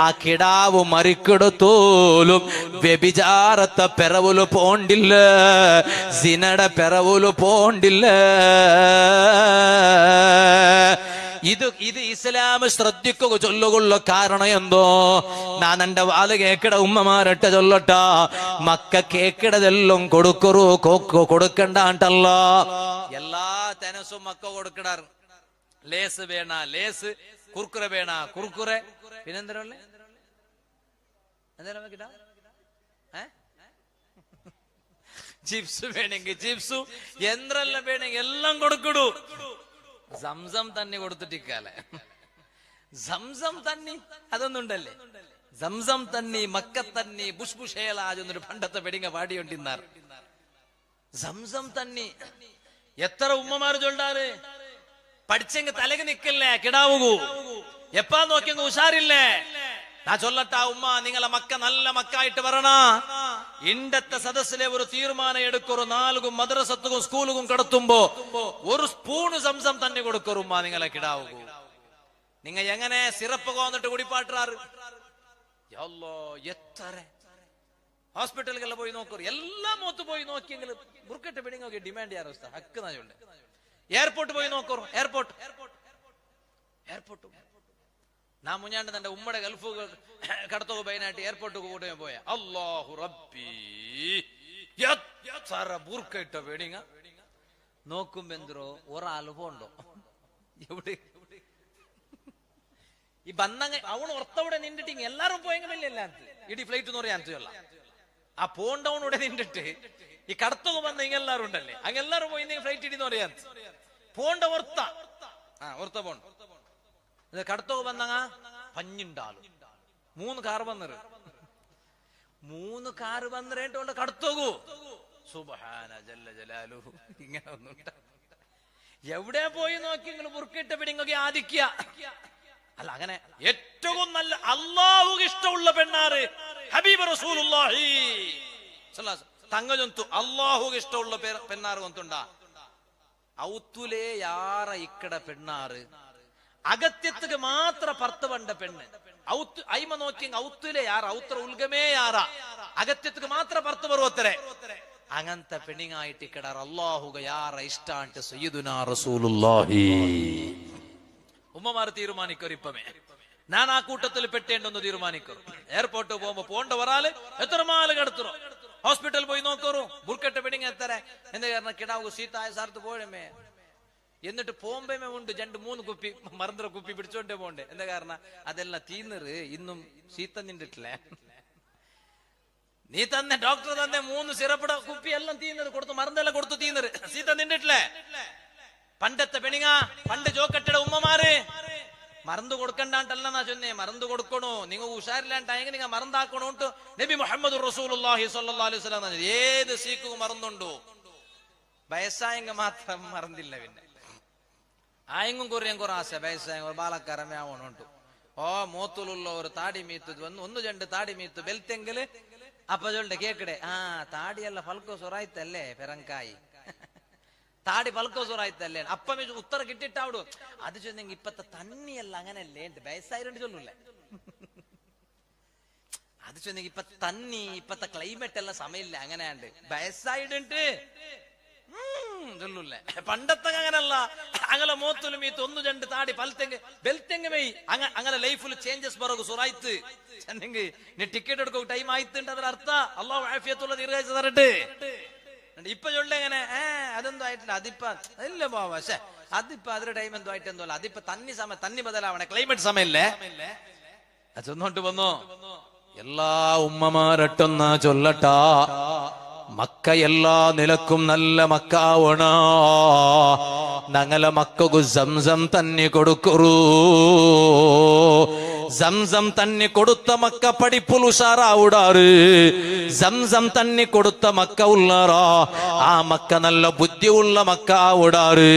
ആ കിടാവ് മരിക്കെടുത്തോലും വ്യഭിചാരത്തെ പിറവുല് പോണ്ടില്ല, സിനയുടെ പിറവുല് പോണ്ടില്ല. ഇത് ഇസ്ലാം ശ്രദ്ധിക്കുക ചൊല്ലുകൊള്ള കാരണം എന്തോ? ഞാൻ എന്റെ വാല് കേക്കിട ഉമ്മമാരട്ട ചൊല്ലട്ട മക്ക കേക്കിടതെല്ലാം കൊടുക്കറു കൊടുക്കണ്ടല്ല. എല്ലാ തെനസും മക്ക കൊടുക്കടാറ്. ലേസ് വേണ ലേസ്, കുർക്കുറെ വേണ കുർക്കുറെ, പിന്നെന്തരല്ലേ ചിപ്സ് വേണമെങ്കിൽ ചിപ്സു, എന്തെല്ലാം വേണമെങ്കിൽ എല്ലാം കൊടുക്കടു. സംസം തന്നെ കൊടുത്തിട്ടിക്കാലെ സംസം തന്നി അതൊന്നുണ്ടല്ലേ. സംസം തന്നി മക്ക തന്നി ബുഷ്ബുഷേലാജൊന്നൊരു പണ്ടത്തെ വെടിങ്ങ പാടിയോണ്ടിന്നാർ. സംസം തന്നി എത്ര ഉമ്മമാര് ചൊല്ലാറ്. പഠിച്ചെങ്ക് തലക്ക് നിക്കല്ലേ കിടാവുകൂ. എപ്പാ നോക്കിയെങ്കിൽ ഉഷാറില്ലേ. ഞാൻ ചൊല്ലട്ടാ ഉമ്മ, നിങ്ങളെ മക്ക നല്ല മക്കായിട്ട് വരണ. ഇണ്ടത്തെ സദസ്സിലെ ഒരു തീരുമാനം എടുക്കൊരു 4 മദ്രസത്തും സ്കൂളും കടത്തുമ്പോ ഒരു സ്പൂണ് സംസം തന്നെ കൊടുക്കൊരു ഉമ്മ നിങ്ങളെ കിടാവുകൂ. നിങ്ങ എങ്ങനെ സിറപ്പ് കോന്നിട്ട് കുടിപ്പാട്ടാറ്? എത്ര ഹോസ്പിറ്റലുകളിൽ പോയി നോക്കൂ, എല്ലാ മൂത്ത് പോയി നോക്കിയെങ്കിൽ ബുർക്കട്ട് പെണ്ണിങ്ങൊക്കെ ഡിമാൻഡ് ചെയ്യാറ് അവസ്ഥ ഹക്ക് നാജുണ്ട്. എയർപോർട്ട് പോയി നോക്കൂ, എയർപോർട്ട് നാ മുഞ്ഞാണ്ട് തന്റെ ഉമ്മയുടെ ഗൾഫ് കടത്തു പൈനായിട്ട് എയർപോർട്ട് കൂടെ പോയ അല്ലാഹു റബ്ബി ബുർക്കയിട്ട പെണ്ണിങ്ങ നോക്കുമ്പോ ഒരാള് പോണ്ടോ എവിടെ ഈ ബന്ധങ്ങ അവണ് ഒർത്തവിടെ നിന്നിട്ട് എല്ലാരും പോയെങ്കിലല്ല ഇടി ഫ്ലൈറ്റ് എന്ന് പറയാൻ ആ പോണ്ടവനൂടെ നിന്നിട്ട് ഈ കടത്തുക വന്ന ഇങ്ങെല്ലാരും ഉണ്ടല്ലേ അങ്ങെല്ലാരും പോയി ഫ്ലൈറ്റ് ഇടിന്ന് പറയാൻ പോണ്ട ഒർത്ത ഒർത്ത പോണ്ട കടത്തുക വന്നങ്ങ പഞ്ഞിണ്ടാലും 3 കാർ വന്നറ് 3 കാർ വന്നിട്ടുണ്ട് കടത്തുകൂ സുബ്ഹാന ജല്ല ജലാലുഹു. ഇങ്ങനെ ഒന്നും എവിടെ പോയി നോക്കി നിങ്ങൾ ബുർക്കിട്ട പിടിങ്ങൊക്കെ ആദിക്കുക അല്ല. അങ്ങനെ ഏറ്റവും നല്ല അല്ലാഹുവിന് ഇഷ്ടമുള്ള പെണ്ണാറ് ഹബീബ് റസൂലുള്ളാഹി തങ്ങജന്തു അല്ലാഹുവിന് ഇഷ്ടമുള്ള പെണ്ണാറ് കൊണ്ടുണ്ട ഔത്തുലേ യാറ ഇക്കട പെണ്ണാറ് അകത്യത്തുക്ക് മാത്ര പർത്ത് പണ്ട പെണ്ണ് ഔത്ത് അയിമ നോക്കി ഔത്തുലേ യാറ ഔത്ര ഉൽഗമേ യാറ അകത്യത്തുക്ക് മാത്ര പർത്ത് ബറുവത്തരെ അങ്ങനത്തെ പെണ്ണിങ്ങായിട്ട് ഇക്കട അല്ലാഹുക യാറ ഇഷ്ടാണ്ട് സയ്യിദുനാ റസൂലുള്ളാഹി. ഉമ്മമാർ തീരുമാനിക്കോ ഇപ്പമേ ഞാൻ ആ കൂട്ടത്തിൽ പെട്ടേണ്ടെന്ന് തീരുമാനിക്കോ. എയർപോർട്ട് പോകുമ്പോ പോണ്ട ഒരാള് എത്ര മാല് കടത്തുറോ ഹോസ്പിറ്റൽ പോയി നോക്കറോ ബുർക്കെട്ട് പെണ്ണിങ് എത്തര എന്ത് കാരണം കിടാവ് സീതായ സാർത്ത് പോഴമേ എന്നിട്ട് പോകുമ്പേ ഉണ്ട് 2-3 കുപ്പി മറന്നര കുപ്പി പിടിച്ചോണ്ടേ പോണ്ടേ എന്താ കാരണം അതെല്ലാം തീന്നറ് ഇന്നും സീത്ത നിന്നിട്ടില്ലേ നീ തന്നെ ഡോക്ടർ തന്നെ 3 സിറപ്പിട കുപ്പി എല്ലാം തീന്നറ് കൊടുത്തു മറന്നെല്ലാം കൊടുത്തു തീന്നറ് സീത്ത നിന്നിട്ടില്ലേ. പണ്ടത്തെ പെണിങ്ങ പണ്ട് ജോക്കട്ടയുടെ ഉമ്മമാര് മറന്നു കൊടുക്കണ്ടാട്ടല്ല നാ ചൊന്നേ മറന്നു കൊടുക്കണോ നിങ്ങൾ ഉഷാരില്ലാണ്ടായെങ്കിൽ നിങ്ങൾ മറന്നാക്കണോട്ട് നബി മുഹമ്മദ് റസൂലുള്ളാഹി സ്വല്ലല്ലാഹു അലൈഹി വസല്ലം ഏത് സീക്കും മറന്നുണ്ടോ വയസ്സായെങ്കിൽ മാത്രം മറന്നില്ല. പിന്നെ ആയെങ്കും കുറേം കുറെ ആശ വയസ്സായ ബാലക്കാരമേ ആവണുണ്ടു ഓ മോത്തുലുള്ള ഒരു താടി മീത്ത് വന്ന് 1-2 താടി മീത്ത് ബെൽത്തെങ്കില് അപ്പൊ ചൊല്ലെ കേക്കടെ താടിയല്ല ഫൽക്കോ സൊറായിത്തല്ലേ പെരങ്കായി താടി ഫൽക്കോ സൊറായിത്തല്ലേ അപ്പമേ ഉത്തര കിട്ടിട്ടാവിടും അത് ചൊന്നെങ്കിൽ ഇപ്പത്തെ തന്നിയല്ല അങ്ങനല്ലേ വയസ്സായിട്ട് ചൊല്ലൂല്ലേ അത് ചൊന്നെങ്കിൽ ഇപ്പൊ തന്നി ഇപ്പത്തെ ക്ലൈമറ്റ് എല്ലാം സമയമില്ല അങ്ങനെയാണ്ട് വയസ്സായിട്ടുണ്ട് ചൊല്ലൂല്ലേ. പണ്ടത്തെ അങ്ങനല്ല അങ്ങനെ മോത്തുലും ഈ 1-2 താടി പൽത്തെങ്ക് ബെൽത്തെങ്ക് മെയ് അങ്ങനെ ലൈഫിൽ ചേഞ്ചസ് പറകു സുറായിത്ത് ചെന്നെങ്കിൽ നീ ടിക്കറ്റ് എടുക്കും ടൈം ആയിട്ടുണ്ട് അതിന്റെ അർത്ഥ അള്ളാഹു ആഫിയത്തുള്ള ദീർഘായുസ്സ് തരട്ടെ. ഇപ്പൊ ചൊല്ലെ എങ്ങനെ അതെന്തോ ആയിട്ടില്ല അതിപ്പ ഇല്ല പോവാ പക്ഷെ അതിപ്പോ അതിന്റെ ടൈം എന്തോ ആയിട്ട് എന്തോ അല്ല അതിപ്പോ തന്നി സമയം തന്നി ബദലാവണേ ക്ലൈമറ്റ് സമയല്ലേ അതൊന്നോട്ട് വന്നോ. എല്ലാ ഉമ്മമാരട്ടൊന്ന ചൊല്ലട്ടാ മക്ക എല്ലാ നിലക്കും നല്ല മക്കാവണ ഞങ്ങളെ മക്കു സംസം തന്നെ കൊടുക്കറൂ. സംസം തന്നെ കൊടുത്ത മക്ക പഠിപ്പുൽ ഉഷാറാവുടാറ്. സംസം തന്നെ കൊടുത്ത മക്ക ഉള്ളാറാ ആ മക്ക നല്ല ബുദ്ധിയുള്ള മക്ക ആവുടാറ്.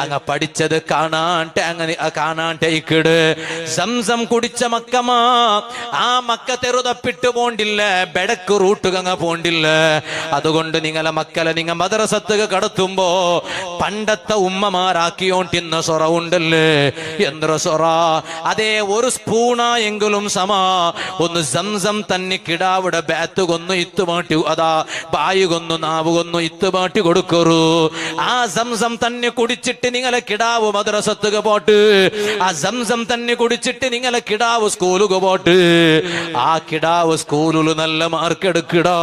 അങ്ങ പഠിച്ചത് കാണാണ്ടേക്കിട് സംസം കുടിച്ച മക്കമാ ആ മക്ക തെറുതപ്പിട്ട് പോണ്ടില്ല ബെടക്ക് റൂട്ടുകങ്ങ പോണ്ടില്ല. അതുകൊണ്ട് നിങ്ങളെ മക്കളെ നിങ്ങ മദ്രസത്തുക കടത്തുമ്പോ പണ്ടത്തെ ഉമ്മമാരാക്കിയോണ്ടിന്ന സൊറ ഉണ്ടല്ലേ എന്ത്ര സൊറ അതേ ഒരു സ്പൂണായെങ്കിലും സമാ ഒന്ന് സംസം തന്നെ കിടാവിടെ ബാത്ത് കൊന്നു ഇത്തുമാട്ടി അതാ ബായു കൊന്നു നാവ് കൊന്നു ഇത്തുമാട്ടി കൊടുക്കറു. ആ സംസം തന്നെ കുടിച്ചിട്ട് നിങ്ങളെ കിടാവ് മദ്രസത്തുക പോട്ട് ആ സംസം തന്നെ കുടിച്ചിട്ട് നിങ്ങളെ കിടാവ് സ്കൂളുക പോട്ട് ആ കിടാവ് സ്കൂളിൽ നല്ല മാർക്ക് എടുക്കിടാ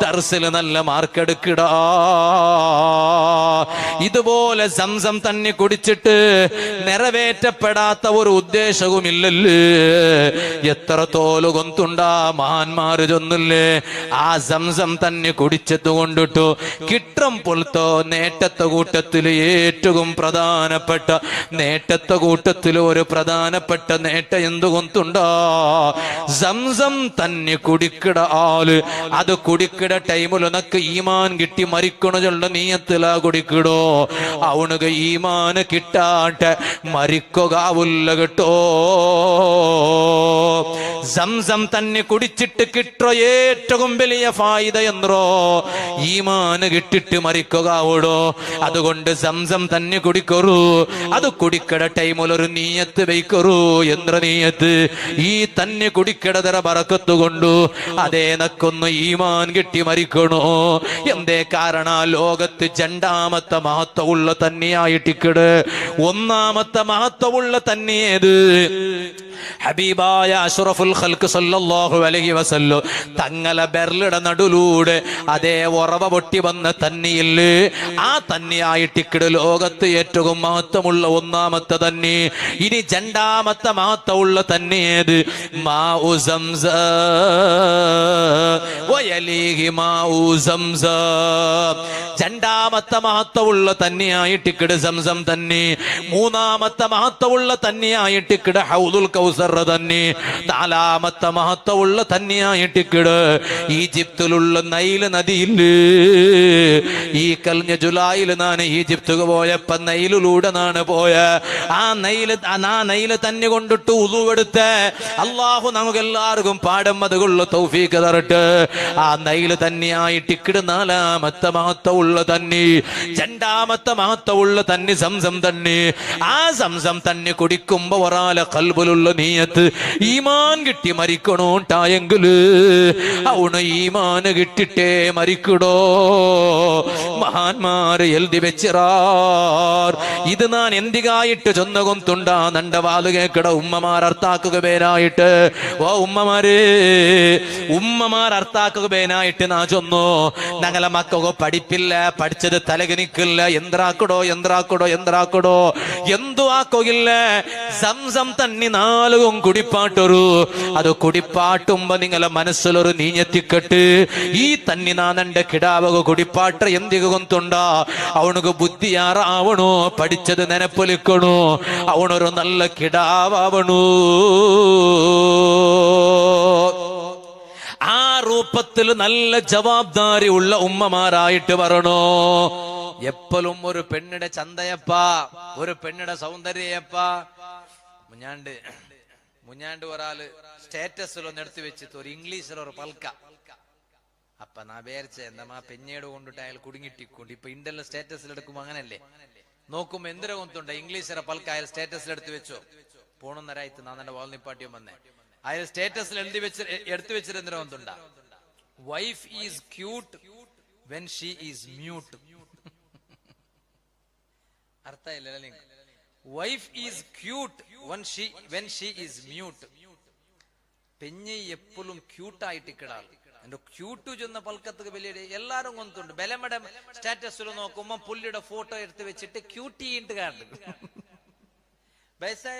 ദർസിൽ നല്ല മാർക്ക് എടുക്കിടാ. ഇതുപോലെ സംസം തന്നെ കുടിച്ചിട്ട് നിറവേറ്റപ്പെടാത്ത ഒരു ഉദ്ദേശവുമില്ലല്ലേ. എത്ര തോല് കൊന്തുണ്ടാ മഹാന്മാര് ചൊന്നില്ലേ ആ സംസം തന്നെ കുടിച്ചത് കൊണ്ടിട്ടു കിട്ടം പൊലത്തോ നേട്ടത്തെ കൂട്ടത്തില് ഏറ്റവും പ്രധാനപ്പെട്ട നേട്ടത്തെ കൂട്ടത്തില് ഒരു പ്രധാനപ്പെട്ട നേട്ട എന്തു കൊന്തുണ്ടാ സംസം തന്നെ കുടിക്കിട ആള് അത് കുടിക്കിട ടൈമിൽ ഉനക്ക് ഈമാൻ കിട്ടി മരിക്കണ ചൊല്ല നീയത്തിലാ കുടിക്കിടോ അവനുക ഈമാന് കിട്ടാട്ട് മരിക്കുകയാവില്ല കേട്ടോ. സംസം തന്നെ കുടിച്ചിട്ട് കിട്ടോ ഏറ്റവും വലിയ ഫായിദ എന്നോ ഈമാന് കിട്ടിട്ട് മരിക്കുകയാവൂടോ. അതുകൊണ്ട് സംസം തന്നെ കുടിക്കറൂ. അത് കുടിക്കട ടൈമിൽ ഒരു നീയത്ത് വയ്ക്കറൂ. എന്ത്ര നീയത്ത്? ഈ തന്നെ കുടിക്കടതര ബറക്കത്തുകൊണ്ടു അതേ നക്കൊന്ന് ഈമാൻ കിട്ടി മരിക്കണോ. എന്തേ കാരണ ലോകത്ത് രണ്ടാമത്തെ മഹത്വമുള്ള തന്നെയായിട്ടിക്കട് ഒന്നാമത്തെ മഹത്വമുള്ള തന്നെയേത്? ഹബീബായ അഷ്റഫുൽ ഖൽഖ് സല്ലല്ലാഹു അലൈഹി വസല്ലം തങ്ങളെ ബെർലിട നടുലൂടെ അതേ ഉറവ പൊട്ടി വന്ന തന്നിയില്ലേ, ആ തന്നെയായിട്ടിക്കട് ലോകത്ത് ഏറ്റവും മഹത്വമുള്ള ഒന്നാമത്തെ തന്നെ. ഇനി രണ്ടാമത്തെ മഹത്വമുള്ള തന്നെയേത്? മാഉ സംസം വയലീഹി മാഉ സംസം. രണ്ടാമത്തെ മഹത്വമുള്ള തന്നെയായിട്ടിക്കട് സംസം തന്നെ. മൂന്നാമത്തെ മഹത്വമുള്ള തന്നെയായിട്ടിക്കട് ഹൗദുൽ കൗസർ തന്നെ. നാലാമത്തെ മഹത്വമുള്ള തന്നെയായിട്ടിക്കട് ഈജിപ്തിലുള്ള നൈൽ നദിയില്. ഈ കഴിഞ്ഞ ജൂലൈയിൽ നാണ് ഈജിപ്ത് പോയപ്പോ നൈലിലൂടെ നാണ് പോയ. ആ നൈല് തന്നെ കൊണ്ടിട്ട് ഉളുവെടുത്ത് അള്ളാഹു നമുക്ക് എല്ലാവർക്കും പാഠം അതുകൊള്ള തൗഫീഖ് തരട്ടെ. ആ നൈല് തന്നെയായിട്ടിക്കട് നാലാമത്തെ മഹത്വമുള്ള തന്നെ. രണ്ടാമത്തെ മഹത്വമുള്ള തന്നെ സംസം തന്നെ. ആ സംസം തന്നെ കുടിക്കുമ്പോ ഒരാളെ ഖൽബിലുള്ള നീയത്ത് ഈമാൻ കിട്ടി മരിക്കണോട്ടായെങ്കില് അവണ് ഈമാന് കിട്ടിട്ടേ മരിക്കടോ. മഹാന്മാര് എഴുതി വെച്ചിറാർ. ഇത് ഞാൻ എന്തികായിട്ട് ചൊന്നകൊന്തുണ്ടാ നണ്ട വാല് കേക്കട ഉമ്മമാർ അർത്ഥാക്കുക പേരായിട്ട്. ഓ ഉമ്മമാർ അർത്ഥാക്കുക പേനായിട്ട് നാ ചൊന്നു. ഞങ്ങളെ മക്കൾക്ക് പഠിപ്പില്ല, പഠിച്ചത് തലകനിക്കില്ല. എന്തിറാക്കടോ എന്തു ആക്കുകയില്ല. സംസം തന്നെ നാലുകും കുടിപ്പാട്ടൊരു. അത് കുടിപ്പാട്ടുമ്പോ നിങ്ങളെ മനസ്സിലൊരു നീഞ്ഞെത്തിക്കെട്ട്. ഈ തന്നെ നാനന്റെ കിടാവക കുടിപ്പാട്ട എന്തിക കൊന്തുണ്ടാ അവനുക്ക് ബുദ്ധിയാറാവണോ, പഠിച്ചത് നെനപ്പൊലിക്കണോ, അവനൊരു നല്ല കിടാവണു. ആ രൂപത്തിൽ നല്ല ജവാബ്ദാരി ഉള്ള ഉമ്മമാരായിട്ട് വരണോ. എപ്പോഴും ഒരു പെണ്ണിടെ ചന്തയപ്പാ, ഒരു പെണ്ണിടെ സൗന്ദര്യയപ്പാ. മുഞ്ഞാണ്ട് ഒരാള് സ്റ്റേറ്റസിലൊന്ന് എടുത്തു വെച്ചിട്ട് ഒരു ഇംഗ്ലീഷിലൊരു പൽക്ക. അപ്പൊ നാ വിചാരിച്ച എന്താ പെഞ്ഞേട് കൊണ്ടിട്ട് അയാൾ കുടുങ്ങിട്ടിക്കൊണ്ട്. ഇപ്പൊ ഇന്ത്യയിലെ സ്റ്റേറ്റസിൽ എടുക്കുമ്പോ അങ്ങനല്ലേ നോക്കുമ്പോ എന്തിനാ കൊണ്ടുണ്ട് ഇംഗ്ലീഷിലെ പൽക്ക അയാൾ സ്റ്റേറ്റസിൽ എടുത്തു വെച്ചോ. പോണൊന്നരായിട്ട് നാന്നെ വാൾനിപ്പാട്ടിയും വന്നേ അയാൾ സ്റ്റേറ്റസിൽ എടുത്തു വെച്ചിട്ട് എന്തിനാ കൊണ്ടുണ്ടാ. Wife is cute when she is mute. അർത്ഥമില്ലല്ലേ നിങ്ങൾ? Wife is cute when she is mute. പെഞ്ഞി എപ്പോഴും ക്യൂട്ടായിട്ട് കിടാൾ. എന്റെ ക്യൂട്ടു ചെന്ന പൽക്കത്ത് വലിയ എല്ലാരും കൊണ്ടുണ്ട്. ബലമയുടെ സ്റ്റാറ്റസിൽ നോക്കുമ്പോ പുള്ളിയുടെ ഫോട്ടോ എടുത്ത് വെച്ചിട്ട് ക്യൂട്ടിയിട്ട് കാണും. വയസ്സായ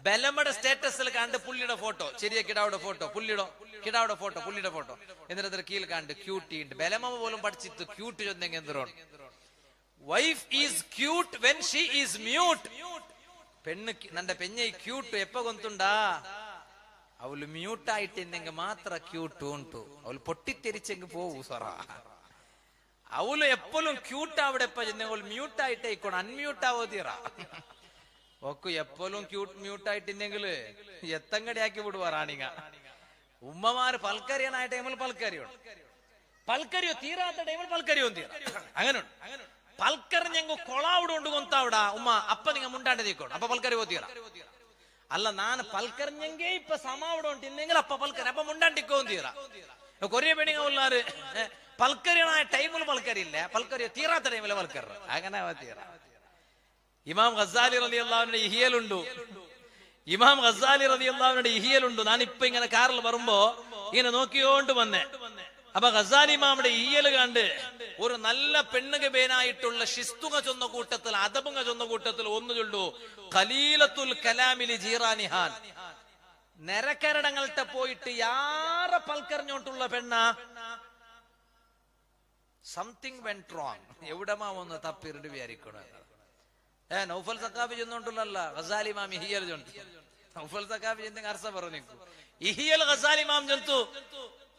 ബലമയുടെ സ്റ്റാറ്റസിൽ കണ്ട് പുള്ളിയുടെ ഫോട്ടോ, ചെറിയ കിടാവുടെ ഫോട്ടോ, കിടാവുടെ ഫോട്ടോ, പുള്ളിയുടെ ഫോട്ടോ, എന്നിട്ട് കീഴിൽ കണ്ട് ക്യൂട്ടിയിട്ട്. ബലമ പോലും പഠിച്ചിട്ട് ക്യൂട്ട് ചെന്നെങ്കിൽ എന്തിനോ. Wife is cute when she is mute. പെണ്ണ് നന്റെ പെഞ്ഞൈ ക്യൂട്ട് എപ്പ കൊന്തുണ്ടാ അവള് മ്യൂട്ടായിട്ടെങ്കിൽ മാത്ര ക്യൂട്ട് ഉണ്ടു. അവള് പൊട്ടിത്തെരിച്ചെങ്കിൽ പോവൂ സൊറ. അവള് എപ്പോഴും ക്യൂട്ട് അവിടെ മ്യൂട്ടായിട്ടേക്കോണം, അൺമ്യൂട്ട് ആവോ തീറ. ഓക്കു എപ്പോഴും ക്യൂട്ട് മ്യൂട്ടായിട്ടെങ്കിൽ എത്തങ്കടിയാക്കി വിടുവാ റാണിങ്ങ. ഉമ്മമാര് പൽക്കരിയനായ ടൈമിൽ പൽക്കരിയോ തീരാത്ത ടൈമിൽ പൽക്കരിയോ തീര. അങ്ങനെ പൽക്കറിഞ്ഞെങ്കിൽ കൊളാവിടുകൊണ്ട് കൊന്താവിടാ ഉമ്മ. അപ്പൊ നിങ്ങൾ മുണ്ടാണ്ട് തീക്കോണം. അപ്പൊ പൽക്കരി പോത്തീറ. അല്ല നാന് പൽക്കറിഞ്ഞെങ്കിൽ ഇപ്പൊ സമാവിടോണ്ടെങ്കിൽ അപ്പൊ പൽക്കരി അപ്പൊ മുണ്ടാണ്ടിക്കോന്ന് തീറ. കൊറിയ പെണ്ണിങ്ങ ഉള്ളാറ് പൽക്കരിയനായ ടൈമിൽ പൽക്കരിയില്ല, പൽക്കരിയോ തീരാത്ത ടൈമില് പൽക്കറ. അങ്ങനെ തീറ. ഇമാം ഖസാലി റളിയല്ലാഹുവിന്റെ ഇഹിയലുണ്ട്. ഞാനിപ്പോ ഇങ്ങനെ കാറിൽ വരുമ്പോ ഇങ്ങനെ നോക്കിയോണ്ട് വന്നേ. അപ്പൊ ഖസാലി ഇമാമിന്റെ ഇയ്യല് കണ്ട് ഒരു നല്ല പെണ്ണുക പേനായിട്ടുള്ള ഷിസ്തുക ചൊന്ന കൂട്ടത്തിൽ, അദബുക ചൊന്ന കൂട്ടത്തിൽ ഒന്ന് ചൊല്ലു. ഖലീലത്തുൽ കലാമിലി ജീറാനിഹാൻ. നിരക്കരടങ്ങൾട്ട് പോയിട്ട് യാറെ പൽക്കറിഞ്ഞോട്ടുള്ള പെണ്ണ. Something went wrong. എവിടമാ ഒന്ന് തപ്പിരുണ്ട് വിചാരിക്കണ. നൗഫൽ സഖാഫി ചെന്നോണ്ടുള്ള ഖസാലി ഇമാം ഇഹിയൽ ചൊന്തു. നൗഫൽ സഖാഫി ചെന്നെങ്കിൽ അർസ പറഞ്ഞു ഇഹിയൽ ഖസാലി ഇമാം ചൊന്തു.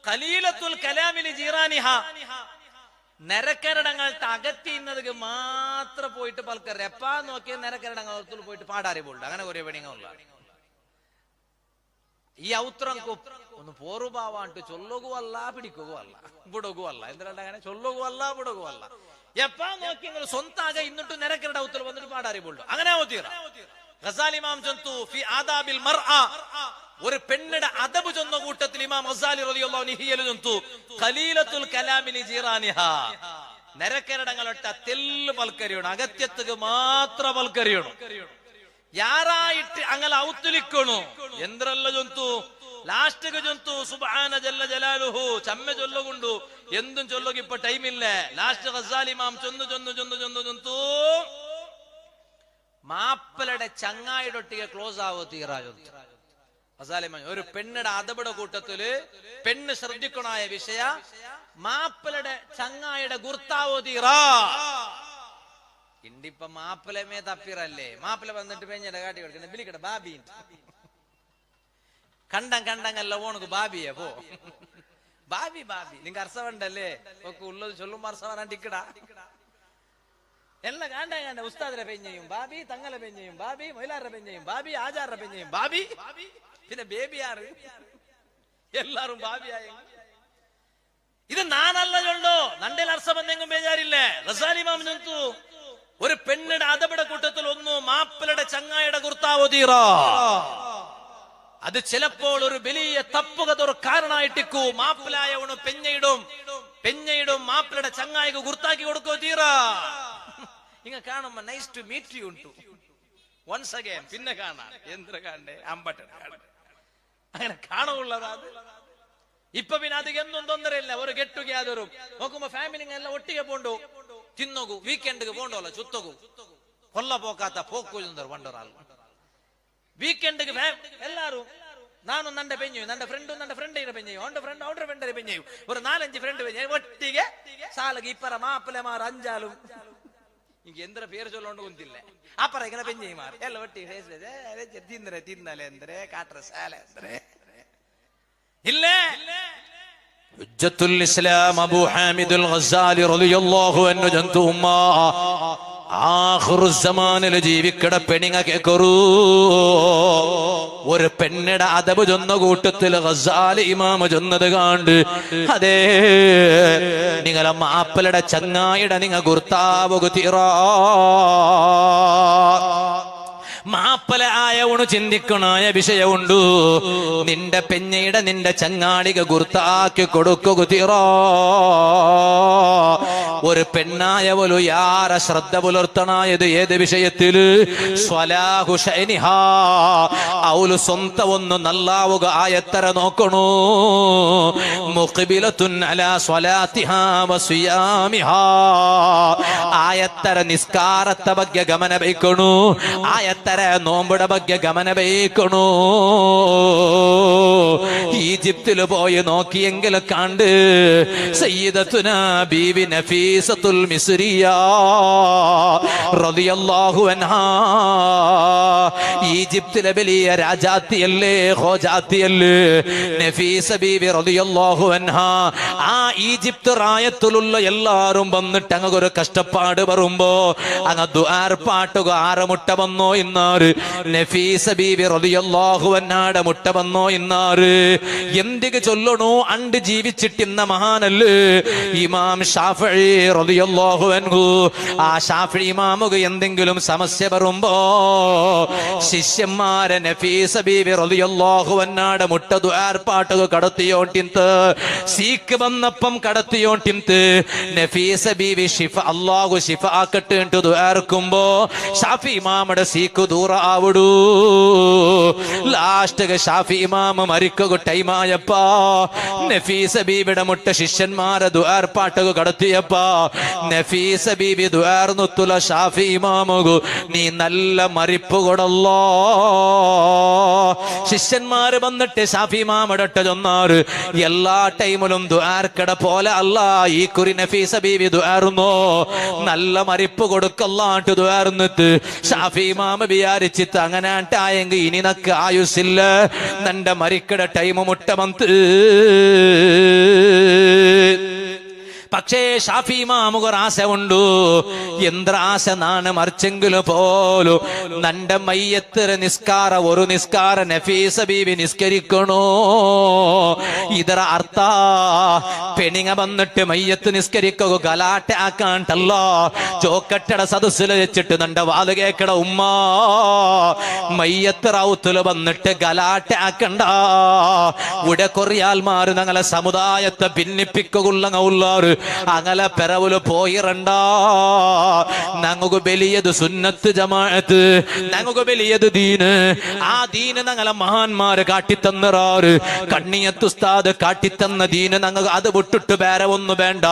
ഖലീലത്തുൽ കലാമിലി ജീറാനിഹ. ನೆರಕೆರಡಂಗಳ್ತ ಅಗತ್ಯ ಮಾತ್ರ പോയിട്ട് പൽക്കര എപ്പാ നോക്കിയ ನೆರಕೆರಡಂಗൾത്തുള്ള പോയിട്ട് പാടാറി പോലുണ്ട് അങ്ങനെ ഒരേ വെടിങ്ങുള്ള ഈ ഔത്ರಂಕು ഒന്ന് പോറുഭാവ ಅಂಟು ചൊല്ലുകൂ അല്ല പിടിക്കുകൂ അല്ല ബുടകൂ അല്ല എന്തിനാണ് അങ്ങനെ ചൊല്ലുകൂ അല്ല ബുടകൂ അല്ല എപ്പാ നോക്കി നിങ്ങൾ സ്വന്താക ഇന്നിട്ട് ನೆರಕೆರಡ ഔത്തിൽ വന്നിട്ട് പാടാറി പോലുണ്ട് അങ്ങനെ ഓതിറ ഗസാലി ഇമാം ചൊന്തു ഫി ആദാബിൽ മർഅ ഒരു പെണ്ണിന്റെ അദബ് ചൊന്ന കൂട്ടത്തിൽ ഇമാം ഗസാലി റളിയല്ലാഹു അൻഹു ഹിയൽ ചൊന്തു ഖലീലത്തുൽ കലാമി ലി ജീറാനിഹാ ನೆರಕೆರಡങ്ങളൊട്ട തെല്ല് പൽക്കരിയോണം അഗത്യത്തുക്ക് മാത്ര പൽക്കരിയോണം ಯಾರಾಯಿಟ್ಟು ಅಂಗಲ ಔತ್ತುಲಿಕ್ಕಣು ಎಂದ್ರಲ್ಲ ಜೊಂತು ಲಾಸ್ಟ್ಗೆ ಜೊಂತು ಸುಬ್ಹಾನ ಜಲ್ಲ ಜಲಾಲುಹು ಚಮ್ಮೆ ಚೊಲ್ಲಗುಂಡು ಎಂದು ಚೊಲ್ಲಗಿಪ್ಪ ಟೈಮ್ ಇಲ್ಲ ಲಾಸ್ಟ್ ഗസാലി ഇമാം ചൊന്നു മാപ്പലയുടെ ചങ്ങായിടൊട്ടിಗೆ ക്ലോസ് ആവോ തീരാ ചൊന്തു ഗസാലി ഇമാം ഒരു പെണ്ണിടെ അതബട കൂട്ടത്തില് പെണ്ണ് ശ്രദ്ധിക്കണായ വിഷയ മാപ്പലയുടെ ചങ്ങായിയുടെ ഗുർത്താവോ തീരാ ഇണ്ടിപ്പ മാപ്പിളമേ തപ്പിറല്ലേ മാപ്പിള വന്നിട്ട് പെഞ്ഞിടെ കാട്ടി കൊടുക്കണേ വിളിക്കട്ടെ ബാബി കണ്ടങ്ങല്ല ഓണക്ക് ബാബിയെ പോ ബാബി നിങ്ങ അർസവണ്ടല്ലേ ഒക്കെ ഉള്ളത് ചൊല്ലുമ്പോ അർസവനാണ്ടിക്കടാ എല്ലാം കാണ്ട ഉസ്താദിനെ പെഞ്ഞയും ബാബി തങ്ങളെ പെഞ്ഞയും ബാബി മൊയിലാരുടെ പെഞ്ഞയും ബാബി ആചാരുടെ പെഞ്ഞയും ബാബി പിന്നെ ബേബി ആറ് എല്ലാരും ബാബിയായ ഇത് നാനല്ല ചൊല്ലോ നണ്ടേൽ അർസവന്നെങ്കും ബേജാറില്ലേ ഗസാലി ഇമാം ചൊന്തു ഒരു പെണ്ണിന്റെ അതപട കൂട്ടത്തിൽ ഒന്നു മാപ്പിളയുടെ ചങ്ങായിയുടെ ഗുർത്താവോ തീറാ അത് ചിലപ്പോൾ ഒരു വലിയ തപ്പുകതൊരു കാരണമായിട്ടിക്കൂ മാപ്പിളായവണ് പെഞ്ഞയിടും മാപ്പിളയുടെ ചങ്ങായിക്ക് ഗുർത്താക്കി കൊടുക്കോ തീറാ ഇങ്ങ കാണുമ്പോ നൈസ് ടു മീറ്റ് യു ഉണ്ടു വൺസ് അഗൈൻ പിന്നെ കാണാൻ എന്ത്ര കാണണ്ടേ അമ്പട്ട അങ്ങനെ കാണുള്ളതാ ഇപ്പൊ പിന്നെ അത് എന്തും തൊന്നരയില്ല ഒരു ഗെറ്റ് ടുഗെദറും നോക്കുമ്പോ ഫാമിലി എല്ലാം ഒട്ടിಗೆ പോണ്ടു ತಿನ್ನೋಗು ವೀಕೆಂಡ್ಗೆ ಬೋಂಡೋಲ್ಲ ಸುತ್ತೋಗು ಕೊಲ್ಲ ಪೋಕಾತ ಪೋಕು ವಂಡೋರಾಲ್ ವೀಕೆಂಡ್ಗೆ ಎಲ್ಲಾರು ನಾನು ನನ್ನ ಬೆಂಜೆಯು ನನ್ನ ಫ್ರೆಂಡ್ ಬೆಂಜೆಯು ಅವ್ರ ಫ್ರೆಂಡ್ ಬೆಂಜೆಯು ഒരു 4-5 ಫ್ರೆಂಡ್ ಬೆಂಜೆಯು ಒಟ್ಟಿಗೆ ಸಾಲಗೆ ಇಪ್ಪರ ಮಾಪಲೆ ಮಾರ ಅಂಜಾಲು ಈಗ ಎಂದ್ರ ಪೇರು ಚೊಲ್ಲೊಂಡು ಕುಂತಿಲ್ಲ ಅಪರ ಈಗ ಬೆಂಜೆಯು ಮಾರ ಎಲ್ಲ ಒಟ್ಟಿಗೆ ತಿನ್ನಲೆ ಅಂದ್ರೆ ಕಾಟ್ರ ಸಾಲೆ ಅಂದ್ರೆ ಇಲ್ಲೇ ഹുജ്ജത്തുൽ ഇസ്ലാം അബൂ ഹാമിദുൽ ഗസാലി റളിയല്ലാഹു അൻഹു ജന്തു ഉമ്മ ആഖിറു സമാനിൽ ജീവിക്കട പെണ്ണിങ്ങ കേക്കറൂ ഒരു പെണ്ണിടെ അദബ് ചൊന്ന കൂട്ടത്തിൽ ഗസാലി ഇമാം ചൊന്നത് കാണ്ട് അതേ നിങ്ങളെ മാപ്പലയുടെ ചങ്ങായിടെ നിങ്ങ ഗുർത്താവുക തീറാ മാപ്പല ആയവണു ചിന്തിക്കണായ വിഷയമുണ്ടു നിന്റെ പെഞ്ഞയുടെ നിന്റെ ചങ്ങാടിക ഗുർത്താക്കി കൊടുക്കുക തീറോ ഒരു പെണ്ണായവലു യാര ശ്രദ്ധ പുലർത്തണായത് ഏത് വിഷയത്തില് സ്വലാഹു ശൈനിഹാ അവളു സ്വന്തം ഒന്ന് നല്ലാവുക ആയത്തര നോക്കണു മുഖ്ബിലത്തുൻ അലാ സ്വലാത്തിഹാ വസിയാമിഹാ ആയത്തര നിസ്കാരത്തെ ಬಗ್ಗೆ ಗಮನ ಬೈಕಣು ಆಯತ್ತರ നോമ്പുട ಬಗ್ಗೆ ಗಮನ ಬೈಕಣು ഈജിപ്തിൽ പോയി നോക്കിയെങ്കിൽ കണ്ട് സയ്യിദത്തുനാ ബീവി നഫീസത്തുൽ മിസ്രിയ റളിയല്ലാഹു അൻഹാ ഈജിപ്തിലെ വലിയ രാജാത്തിയല്ലേ ഖോജാത്തിയല്ലേ നഫീസ ബീവി റളിയല്ലാഹു അൻഹാ ആ ഈജിപ്ത് റായത്തിലുള്ള എല്ലാരും വന്നിട്ട് അങ്ങ് ഒരു കഷ്ടപ്പാട് വരുമ്പോ അങ്ങ് ദുആർപ്പാട്ടുക ആറമുട്ട വന്നോ ഇന്നാറ് നഫീസ ബീവി റളിയല്ലാഹു അൻഹാടെ മുട്ട വന്നോ ഇന്നാറ് എന്തിക്ക് ചൊല്ലണോ അണ്ട് ജീവിച്ചിട്ടിന്ന മഹാനല്ലേ ഇമാം ഷാഫിഈ റളിയല്ലാഹു അൻഹു ആ ഷാഫിഈ ഇമാമുക്ക് എന്തെങ്കിലും സമസ്യ വരുമ്പോ ശിഷ്യന്മാരെ നഫീസ ബീവി റളിയല്ലാഹു അൻഹാടെ മുട്ട ദുആർപ്പാട്ടുക കടത്തിയോട്ടിന്ത് സീക്ക് വന്നപ്പം കടത്തിയോട്ടിന്ത് നഫീസ ബീവി ഷിഫ അല്ലാഹു ഷിഫ ആക്കട്ടെ എന്ന് ദുആർക്കുമ്പോ ഷാഫി ഇമാമുടെ സീക്ക് ദൂര ആവിടൂ ലാസ്റ്റ് ഷാഫി ഇമാം മരിക്കുക ടൈം ആയപ്പാ നഫീസ ബീവിയുടെ മുട്ട ശിഷ്യന്മാരെ ദുആർപ്പാട്ടുക കടത്തിയപ്പാ നഫീസ ബീവി ദുആർന്നുത്തുല ഷാഫി ഇമാമുകു നീ നല്ല മരിപ്പ് കൊടല്ലോ ശിഷ്യന്മാര് വന്നിട്ട് ഷാഫി ഇമാമുടെ ചൊന്നാറ് എല്ലാ ടൈമിലും ദുആർക്കട പോലെ അല്ല ഈ കുറി നഫീസ ബീവി ദുആർന്നോ നല്ല മരിപ്പ് കൊടുക്കല്ലാണ്ട് ദുആർന്നിട്ട് ഷാഫി ഇമാം വിചാരിച്ചിട്ട് അങ്ങനാട്ടായെങ്കിൽ ഇനി നക്ക് ആയുസില്ല നന്റെ മരിക്കട ടൈം മുട്ട വന്ന് പക്ഷേ ഷാഫി ഇമാമുകൊരു ആശ ഉണ്ട്. എന്ത്ര ആശ നാണ് മറിച്ചെങ്കിലും പോലും നന്റെ മയ്യത്തിന് നിസ്കാര ഒരു നിസ്കാര നഫീസ ബീവി നിസ്കരിക്കണോ. ಇದರ ಅರ್ಥ പെണിങ്ങ വന്നിട്ട് മയ്യത്ത് നിസ്കരിക്കുക ഗലാട്ട ആക്കാണ്ടല്ല. ചോക്കട്ടട സദസ്സിൽ വെച്ചിട്ട് നന്റെ വാത് കേക്കട ഉമ്മ മയ്യത്ത് റൗത്തില് വന്നിട്ട് ഗലാട്ട ആക്കണ്ട. ഇവിടെ കൊറിയാൽമാര് ഞങ്ങളെ സമുദായത്തെ ഭിന്നിപ്പിക്കുള്ളാറ് അങ്ങനെ പെരവില് പോയിരണ്ട. ഞങ്ങൾക്ക് വലിയത് സുന്നത്ത് ജമാഅത്ത്, ഞങ്ങൾക്ക് വലിയത് ദീന്. ആ ദീന് ഞങ്ങളെ മഹാന്മാര് കാട്ടിത്തന്നറാറ്. കണ്ണിയത്ത് ഉസ്താദ് കാട്ടിത്തന്ന ദീന് ഞങ്ങൾ അത് വിട്ടിട്ട് വേറെ ഒന്നും വേണ്ട.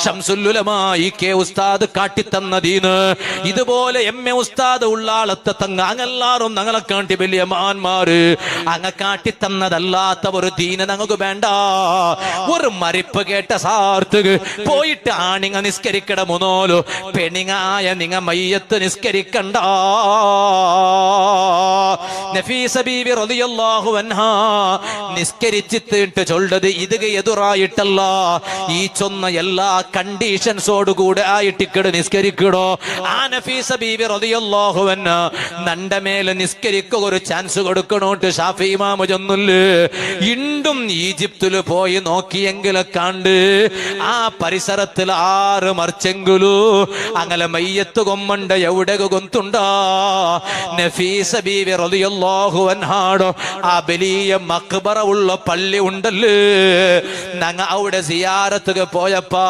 ശംസുലുലമാ കെ ഉസ്താദ് കാട്ടിത്തന്ന ദീന് ഇതുപോലെ എം.എ. ഉസ്താദ് ഉള്ളാളത്തെ തങ്ങ അങ്ങെല്ലാരും ഞങ്ങളെ കാട്ടി വലിയ മഹാന്മാര് അങ്ങ കാട്ടിത്തന്നതല്ലാത്ത ഒരു ദീന് ഞങ്ങൾക്ക് വേണ്ട. ഒരു മരിപ്പ് കേട്ട സാർത്തുക പോയിട്ട് ആണിങ്ങ നിസ്കരിക്കട മുന്നോലു പെണിങ്ങായ നിങ്ങ മയ്യത്ത് നിസ്കരിക്കണ്ട. നഫീസ ബീവി റളിയല്ലാഹു അൻഹാ നിസ്കരിച്ചിട്ട് ചൊല്ലത് ഇത് എതിറായിട്ടല്ല. ഈ ചൊന്ന എല്ലാ കണ്ടീഷൻസോടുകൂടെ ആയിട്ടിക്കട് നിസ്കരിക്കടോ. ആ നഫീസ ബീവി റളിയല്ലാഹു അൻഹാ നന്റെ മേലെ നിസ്കരിക്കുക ഒരു ചാൻസ് കൊടുക്കണോട്ട് ഷാഫി ഇമാം ചൊന്നുല്ലേ. ഇണ്ടും ഈജിപ്തില് പോയി നോക്കിയെങ്കിലെ കണ്ട് ആ പരിസരത്തിൽ ആറ് മറിച്ചെങ്കിലു അങ്ങനെ മയ്യത്ത് കൊമ്മണ്ട എവിടെ കൊന്തുണ്ടാ. നഫീസ ബീവി റളിയല്ലാഹു അൻഹാടോ ആ വലിയ മഖ്ബറ ഉള്ള പള്ളി ഉണ്ടല്ലേ. ഞങ്ങ അവിടെ സിയാറത്തുക പോയപ്പാ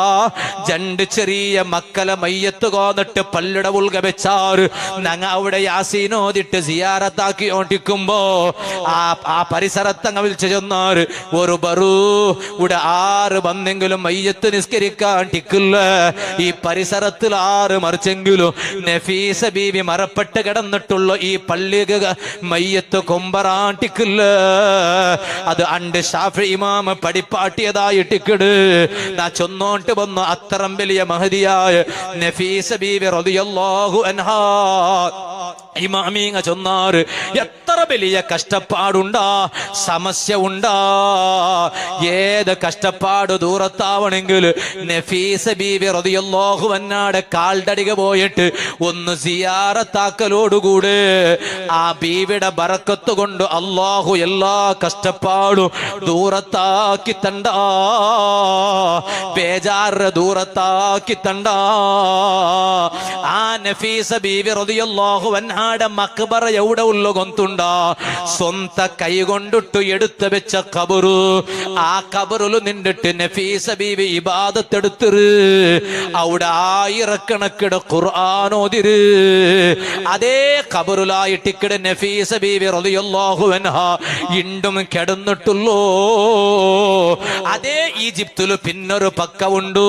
രണ്ട് ചെറിയ മക്കളെ മയ്യത്ത് കോന്നിട്ട് പള്ളിയുടെ ഉൾക വെച്ചാറ്. ഞങ്ങ അവിടെ യാസീനോദിട്ട് സിയാറത്താക്കി ഓട്ടിക്കുമ്പോ ആ പരിസരത്തങ്ങ വിളിച്ചു ചെന്നാറ്. ഒരു ബറു ഇവിടെ ആറ് വന്നെങ്കിലും മയ്യത്ത് നിസ്കരിക്കാൻ ടിക്കില്ല. ഈ പരിസരത്തിൽ ആറ് മറിച്ചെങ്കിലും നഫീസ ബീവി മറപ്പെട്ട് കിടന്നിട്ടുള്ള ഈ പള്ളി മയ്യത്ത് കൊമ്പറാൻ ടിക്കില്ല. അത് അണ്ട് ഷാഫി ഇമാം പഠിപ്പാട്ടിയതായിട്ടിക്കട്. നാ ചൊന്നോട്ട് വന്നു അത്തരം വലിയ മഹദിയായ നഫീസ ബീവി റളിയല്ലാഹു അൻഹാ ഇമാമീങ്ങ ചൊന്നാറ്. എത്ര വലിയ കഷ്ടപ്പാടുണ്ടാ, സമസ്യ ഉണ്ടാ. ഏത് കഷ്ടപ്പാട് ദൂരത്താവണെങ്കിൽ നഫീസ ബീവി റളിയല്ലാഹു അൻഹാടെ കാൽഡടിക പോയിട്ട് ഒന്ന് സിയാറത്താക്കലോടുകൂടെ ആ ബീവിയുടെ ബറക്കത്ത് കൊണ്ട് അല്ലാഹു എല്ലാ കഷ്ടപ്പാടും ദൂരത്താക്കി തണ്ട, ബേജാറ് ദൂരത്താക്കി തണ്ട. ആ നഫീസ ബീവി റളിയല്ലാഹു അൻഹാടെ മഖ്ബറ എവിടെ ഉള്ള കൊന്തുണ്ടാ. സ്വന്ത കൈ കൊണ്ടിട്ട് എടുത്തു വെച്ച ഖബറു. ആ ഖബറില് നിന്നിട്ട് നഫീസ ബീവി ഇബാദത്തെടുത്തിറ്. അവിടെ ആയിരക്കണക്കിന് ഖുർആൻ ഓതിര്. അതേ ഖബറിലായിട്ടിക്കട നഫീസ ബീവി റളിയല്ലാഹു അൻഹാ ഇണ്ടും കിടന്നിട്ടുള്ളൂ. അതേ ഈജിപ്തില് പിന്നൊരു പക്കമുണ്ട്.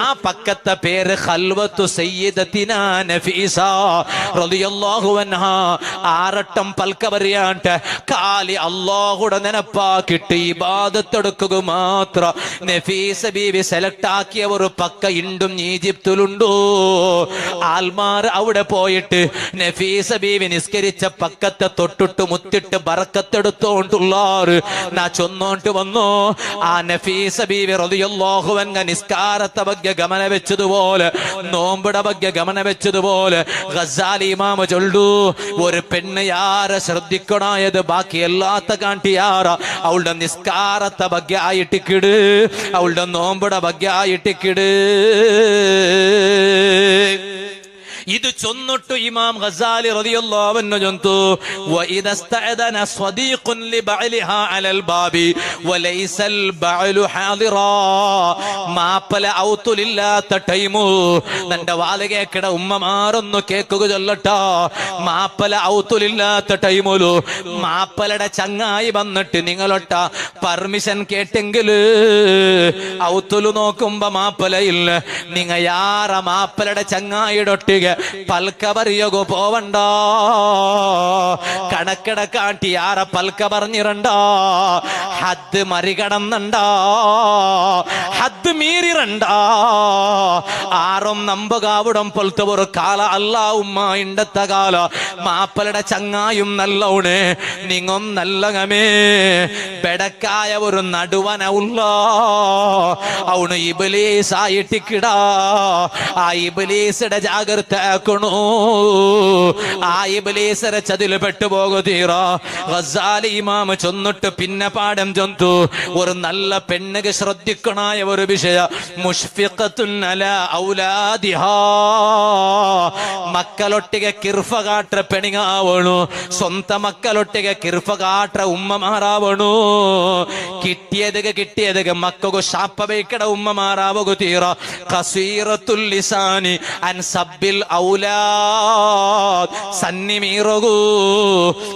ആ പക്കത്തെ പേര് ഖൽവത്തു സയ്യിദത്തിനാ നഫീസ റളിയല്ലാഹു അൻഹാ. ആറട്ടം പൽക്ക പറയാണ്ട് കാലി അല്ലാഹുടെ നെനപ്പാക്കിട്ട് ഇബാദത്തെടുക്കുക മാത്രം നഫീസ ബീവി സെലക്ട് ആക്കിയ ഒരു പക്ക ഇണ്ടും ഈജിപ്തിലുണ്ടോ. ആൽമാർ അവിടെ പോയിട്ട് നഫീസ ബീവി നിസ്കരിച്ച പക്കത്തെ തൊട്ടിട്ട് മുത്തിട്ട് ബറക്കത്തെടുത്തോണ്ടുള്ളാറ്. നാ ചൊന്നോണ്ട് വന്നു. ആ നഫീസ ബീവി റളിയല്ലാഹു അൻഹ നിസ്കാരത്തെ ಬಗ್ಗೆ ഗമന വെച്ചതുപോലെ നോമ്പിടെ ಬಗ್ಗೆ ഗമന വെച്ചതുപോലെ ഗസാലി ഇമാം ചൊല്ലു. ഒരു പെണ്ണ് യാരെ ശ്രദ്ധിക്കണായത് ബാക്കി എല്ലാത്ത കാണ്ടിയാറ അവളുടെ നിസ്കാരത്തെ ಬಗ್ಗೆ ആയിട്ടിക്കിട്, അവളുടെ നോമ്പിടെ ಬಗ್ಗೆ ആയിട്ടിക്കിട്. ഇത് ചൊന്നിട്ട് ഇമാം ഗസാലി റളിയല്ലാഹു അൻഹു ചൊന്തു വഇദസ്തഅദന സ്വദീഖുൻ ലിബഅലിഹാ അലൽ ബാബി വലൈസൽ ബഅലു ഹാദിറാ. മാപ്പല ഔതുലില്ലാത്ത ടൈമു തന്റെ വാലകേക്കട ഉമ്മമാരൊന്നു കേക്കുക ചൊല്ലട്ടാ. മാപ്പല ഔതുലില്ലാത്ത ടൈമുലു മാപ്പലയുടെ ചങ്ങായി വന്നിട്ട് നിങ്ങളൊട്ട പെർമിഷൻ കേട്ടെങ്കില് ഔത്തുലു നോക്കുമ്പോ മാപ്പല ഇല്ല. നിങ്ങ യാറ മാപ്പലയുടെ ചങ്ങായിയുടെ ഒട്ടിക ಪಲ್ಕ ಬರೆಯೋಗು ಪೋವಂಡ കണക്കിട കാട്ടി ആരെ പൽക്ക പറഞ്ഞിരണ്ട ഹദ് മറികടന്നണ്ട ഹദ് മീറിരണ്ട ആറും നമ്പകാവിടം പോലത്തെ ഒരു കാല അല്ല ഉമ്മ ഇണ്ടത്തെ കാല മാപ്പലയുടെ ചങ്ങായും നല്ലവണ് നിങ്ങും നല്ലകമേ ബെടക്കായ ഒരു നടുവന ഉള്ള അവണ് ഇബ്ലീസ് ആയിട്ടിക്കിടാ ആ ഇബ്ലീസിന്റെ ജാഗ്രത ആക്കണു ആ ഇബ്ലീസിന്റെ ചതില് പെട്ടുപോകു തീറാ ഗസാലി ഇമാം ചൊന്നിട്ട് പിന്നെ പാഠം ചൊന്തു ഒരു നല്ല പെണ്ണുക്ക് ശ്രദ്ധിക്കണായ ഒരു വിഷയ മുഷ്ഫിഖത്തുൻ അലാ ഔലാദിഹാ മക്കളൊട്ടിಗೆ കിർഫ കാട്ര പെണിങ്ങാവണു സ്വന്തം മക്കളൊട്ടിಗೆ കിർഫ കാട്ര ഉമ്മമാരാവണു കിട്ടിയതൊക്കെ മക്കൾക്ക് ശാപ്പ ബേക്കട ഉമ്മമാരാവകു തീറ ഖസീറത്തുൽ ലിസാനി അൻ സബ്ബിൽ ഔലാദ് സന്നി മീറകു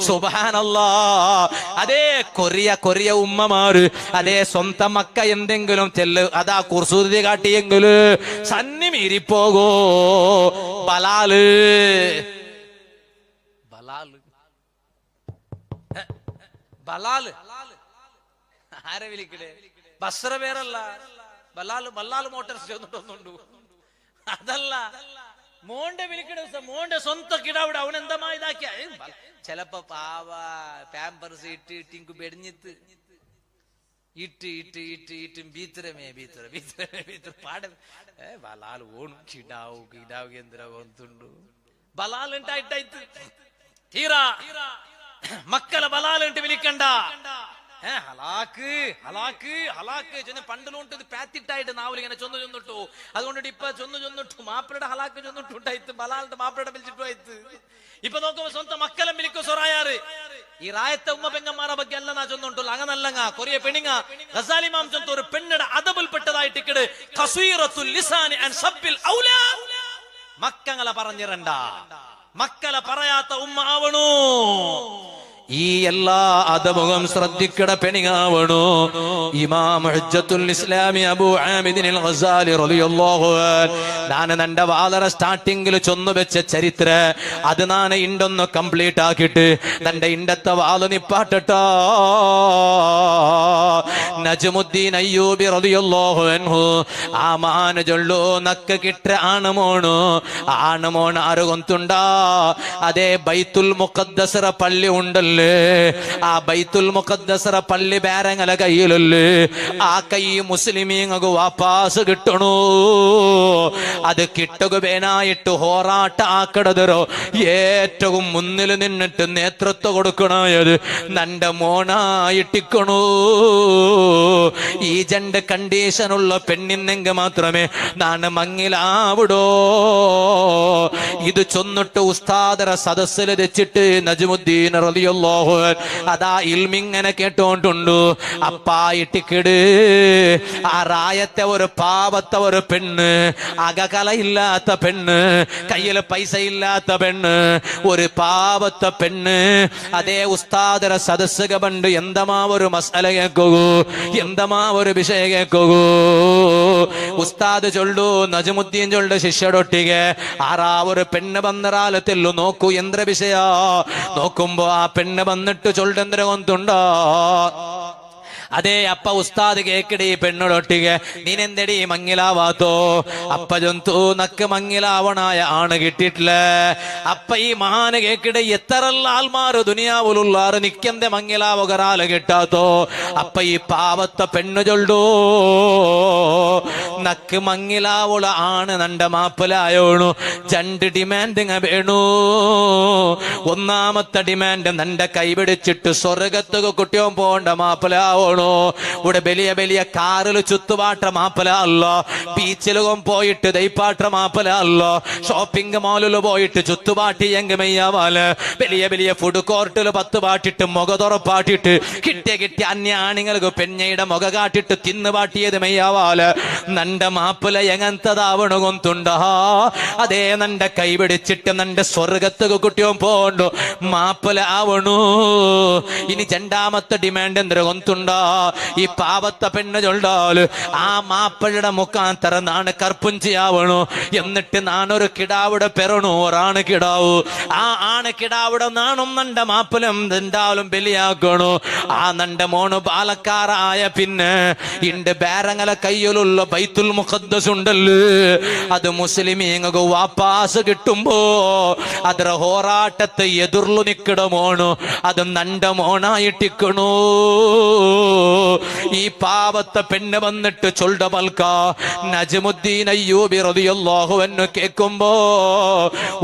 സുബ്ഹാനല്ലാഹ് അതേ കൊറിയ ഉമ്മമാര് അതേ സ്വന്തം മക്ക എന്തെങ്കിലും ചെല്ല് അതാ കുർസൂതി കാട്ടിയെങ്കില് സന്നി മീരിപ്പോകോ ബലാല് ആരെ വിളിക്കലേ ബസ്ര പേരല്ല ബല്ലാല് മോട്ടോർസ് ചെന്നിട്ടൊന്നുണ്ടു അതല്ല മോന്റെ വിളിക്കണ മോന്റെ സ്വന്തം കിടാവിടെ അവനെന്തമാ ഇതാക്കിയ ചിലപ്പോ പാവ പാമ്പേഴ്സ് ഇട്ടിങ്കു ബെടിഞ്ഞിത്ത് ഇട്ടും ബീത്തരമേ പാട ബലാല് ഓണു കിടാവ് എന്തിനാ കൊന്തുണ്ടു ബലാലുണ്ടായിട്ടായിത്ത് തീരാ മക്കളെ ബലാലുണ്ട് വിളിക്കണ്ട പണ്ടിലോട്ട് പാത്തിട്ടായിട്ട് നാവലിങ്ങനെ ചൊന്നിട്ടു അതുകൊണ്ട് ഇപ്പൊ ചൊന്നിട്ടു മാപ്പിളുടെ ഹലാക്ക് ചൊന്നിട്ടുണ്ടായിട്ട് ബലാലിന്റെ മാപ്പിളുടെ വിളിച്ചിട്ടുമായിട്ട് ഇപ്പൊ നോക്കുമ്പോ സ്വന്തം മക്കളെ വിളിക്കും സൊറായാറ് ഈ റായത്തെ ഉമ്മ പെങ്ങന്മാരെ ಬಗ್ಗೆ അല്ല നാ ചൊന്നുണ്ടല്ലോ അങ്ങനല്ലങ്ങ കൊറിയ പെണ്ണിങ്ങ ഗസാലി ഇമാം ചൊന്ന ഒരു പെണ്ണിടെ അദബിൽപ്പെട്ടതായിട്ട് ഇക്കട് ഖസീറത്തുൽ ലിസാനി അൻ സബ്ബിൽ ഔലാദ് മക്കളെ പറഞ്ഞിരണ്ട മക്കളെ പറയാത്ത ഉമ്മ ആവണു ഈ എല്ലാ അദബും ശ്രദ്ധിക്കട പെണിങ്ങാവണു ഇമാം ഹുജ്ജത്തുൽ ഇസ്ലാമി അബൂ ആമിദ് അൽ ഗസാലി റളിയല്ലാഹു അൻഹു ഞാൻ നന്റെ വാദര സ്റ്റാർട്ടിംഗിൽ ചൊന്നു വെച്ച ചരിത്ര അത് ഞാൻ ഇണ്ടൊന്ന് കംപ്ലീറ്റ് ആക്കിയിട്ട് തന്റെ ഇണ്ടത്തെ വാദ നിപ്പാട്ടട്ടാ നജ്മുദ്ദീൻ അയ്യൂബി റളിയല്ലാഹു അൻഹു ആ മാന ചൊല്ലു നക്ക കിട്ട ആണുമോണു ആറ് കൊന്തുണ്ടാ അതേ ബൈത്തുൽ മുഖദ്ദസറ പള്ളി ഉണ്ടല്ലോ ആ ബൈത്തുൽ മുഖദ്ദസറ പള്ളി ബേരങ്ങല കയ്യിലല്ലേ ആ കൈ മുസ്ലിമീങ്ങക്ക് വാപ്പാസ് കിട്ടണു അത് കിട്ടുക വേനായിട്ട് ഹോറാട്ട ആക്കടതരോ ഏറ്റവും മുന്നിൽ നിന്നിട്ട് നേതൃത്വം കൊടുക്കണത് നന്റെ മോണായിട്ടിക്കണു ഈ രണ്ട് കണ്ടീഷനുള്ള പെണ്ണിന്നെങ്കിൽ മാത്രമേ നാണ് മങ്ങിലാവിടോ ഇത് ചൊന്നിട്ട് ഉസ്താദര സദസ്സിൽ വെച്ചിട്ട് നജ്മുദ്ദീൻ റളിയല്ലാഹു അതാ ഇൽമിങ്ങനെ കേട്ടോണ്ടുണ്ടു അപ്പായിട്ടിക്കിട് ആ റായത്തെ ഒരു പാവത്തെ ഒരു പെണ്ണ് അകകലയില്ലാത്ത പെണ്ണ് കയ്യില് പൈസ ഇല്ലാത്ത പെണ്ണ് ഒരു പാവത്തെ പെണ്ണ് അതേ ഉസ്താദര സദസ്സുക പണ്ട് എന്തമാ ഒരു മസാല കേൾക്കൂ എന്തമാ ഒരു വിഷയ കേൾക്കൂ ഉസ്താദ് ചൊല്ലു നജ്മുദ്ദീൻ ചൊല്ല് ശിഷ്യടൊട്ടിಗೆ ആറാ ഒരു പെണ്ണ് ബന്ധറാലത്തില്ലു നോക്കൂ എന്ത്ര വിഷയ നോക്കുമ്പോ ആ പെണ്ണ് വന്നിട്ട് ചൊല്ലെന്തര കൊന്തുണ്ടോ അതെ അപ്പ ഉസ്താദ് കേക്കടി പെണ്ണോടൊട്ടിಗೆ നീനെന്തടി മങ്ങിലാവാത്തോ അപ്പ ജന്തു നക്ക് മങ്ങിലാവണായ ആണ് കിട്ടിയിട്ടില്ല അപ്പ ഈ മഹാന് കേക്കിടെ എത്രല്ല ആൾമാര് ദുനിയാവുലുള്ളാറ് നിക്കെന്തെ മങ്ങിലാവുകറാല് കിട്ടാത്തോ അപ്പ ഈ പാവത്തെ പെണ്ണു ചൊല്ലു നക്ക് മങ്ങിലാവുള്ള ആണ് നന്റെ മാപ്പിലായോണു രണ്ട് ഡിമാൻഡിങ് വേണു ഒന്നാമത്തെ ഡിമാൻഡ് നന്റെ കൈപിടിച്ചിട്ട് സ്വർഗത്തുക കുട്ടിയോ പോണ്ട മാപ്പിലാവോണു ഇവിടെ വലിയ വലിയ കാറിൽ ചുത്തുപാട്ട മാപ്പല അല്ല ബീച്ചിലും പോയിട്ട് ദൈപ്പാട്ട മാപ്പല അല്ല ഷോപ്പിംഗ് മാളിൽ പോയിട്ട് ചുത്തുപാട്ടി എങ്കമയ്യാവാല് വലിയ വലിയ ഫുഡ് കോർട്ടിൽ 10 പാട്ടിട്ട് മുഖ തുറപ്പാട്ടിട്ട് കിട്ടിയ അന്യാണികൾക്ക് പെഞ്ഞയുടെ മുഖ കാട്ടിട്ട് തിന്ന് പാട്ടിയത് മെയ്യാവാല് നന്റെ മാപ്പല എങ്ങനത്തതാവണ കൊന്തുണ്ടാ അതേ നന്റെ കൈ പിടിച്ചിട്ട് നന്റെ സ്വർഗത്ത് കുട്ടിയോ പോണ്ടു മാപ്പല ആവണു ഇനി രണ്ടാമത്തെ ഡിമാൻഡ് എന്തൊരു കൊന്തുണ്ടാ ഈ പാവത്തെ പെണ്ണ് ചൊല്ലാല് ആ മാപ്പിളയുടെ മുഖാന്തര നാണ് കർപ്പുഞ്ചിയാവണു. എന്നിട്ട് നാണൊരു കിടാവിടെ പെറണു. ഒരാണ് കിടാവു. ആ ആണ് കിടാവിടെ നാണും നണ്ട മാപ്പിളും എന്താലും ബലിയാക്കണു. ആ നണ്ട മോണ് പാലക്കാരായ പിന്നെ ഇണ്ട് ബേരങ്ങല കയ്യിലുള്ള ബൈത്തുൽ മുഖദ്ദസ് ഉണ്ടല്ലോ, അത് മുസ്ലിമീങ്ങൾക്ക് വാപ്പാസ് കിട്ടുമ്പോ ಅದರ ಹೋರಾಟത്തെ ಎದುರ್ಲು ನಿಕ್ಕಡ ಮೋಣು ಅದು ನಂಡ മോണായിട്ടിക്കണു. ഈ പാവത്തെ പെണ്ണ് വന്നിട്ട് ചൊല്ല പൽക്ക നജ്മുദ്ദീൻ അയ്യൂബി റളിയല്ലാഹു അൻഹു കേൾക്കുമ്പോ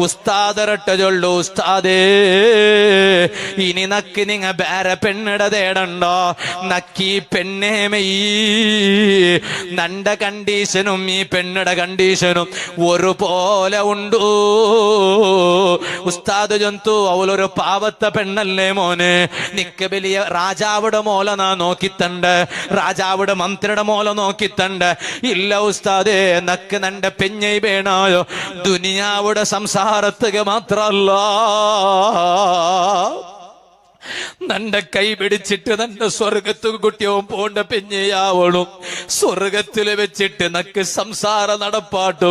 ഉസ്താദരട്ട ചൊല്ലു, ഉസ്താദേ ഇനി നക്ക് നിങ്ങ വേറെ പെണ്ണിട തേടണ്ട, നക്കി പെണ്ണേ മെയ്യ് നണ്ട കണ്ടീഷനും ഈ പെണ്ണിട കണ്ടീഷനും ഒരുപോലെ ഉണ്ടു. ഉസ്താദ് ജന്തു അവളൊരു പാവത്തെ പെണ്ണല്ലേ മോനെ, നിക്ക് വലിയ രാജാവുടെ മോല നാ നോക്കിത്തണ്ട്, രാജാവുടെ മന്ത്രിയുടെ മോല നോക്കിത്തണ്ട്. ഇല്ല ഉസ്താദേ, നക്ക് നണ്ട പെഞ്ഞൈ വേണായോ ദുനിയാവുടെ സംസാരത്തുക മാത്രല്ല, നന്റെ കൈ പിടിച്ചിട്ട് നന്റെ സ്വർഗത്ത് കുട്ടിയവും പോണ്ട പെഞ്ഞയാവണം. സ്വർഗത്തില് വെച്ചിട്ട് നക്ക് സംസാര നടപ്പാട്ടു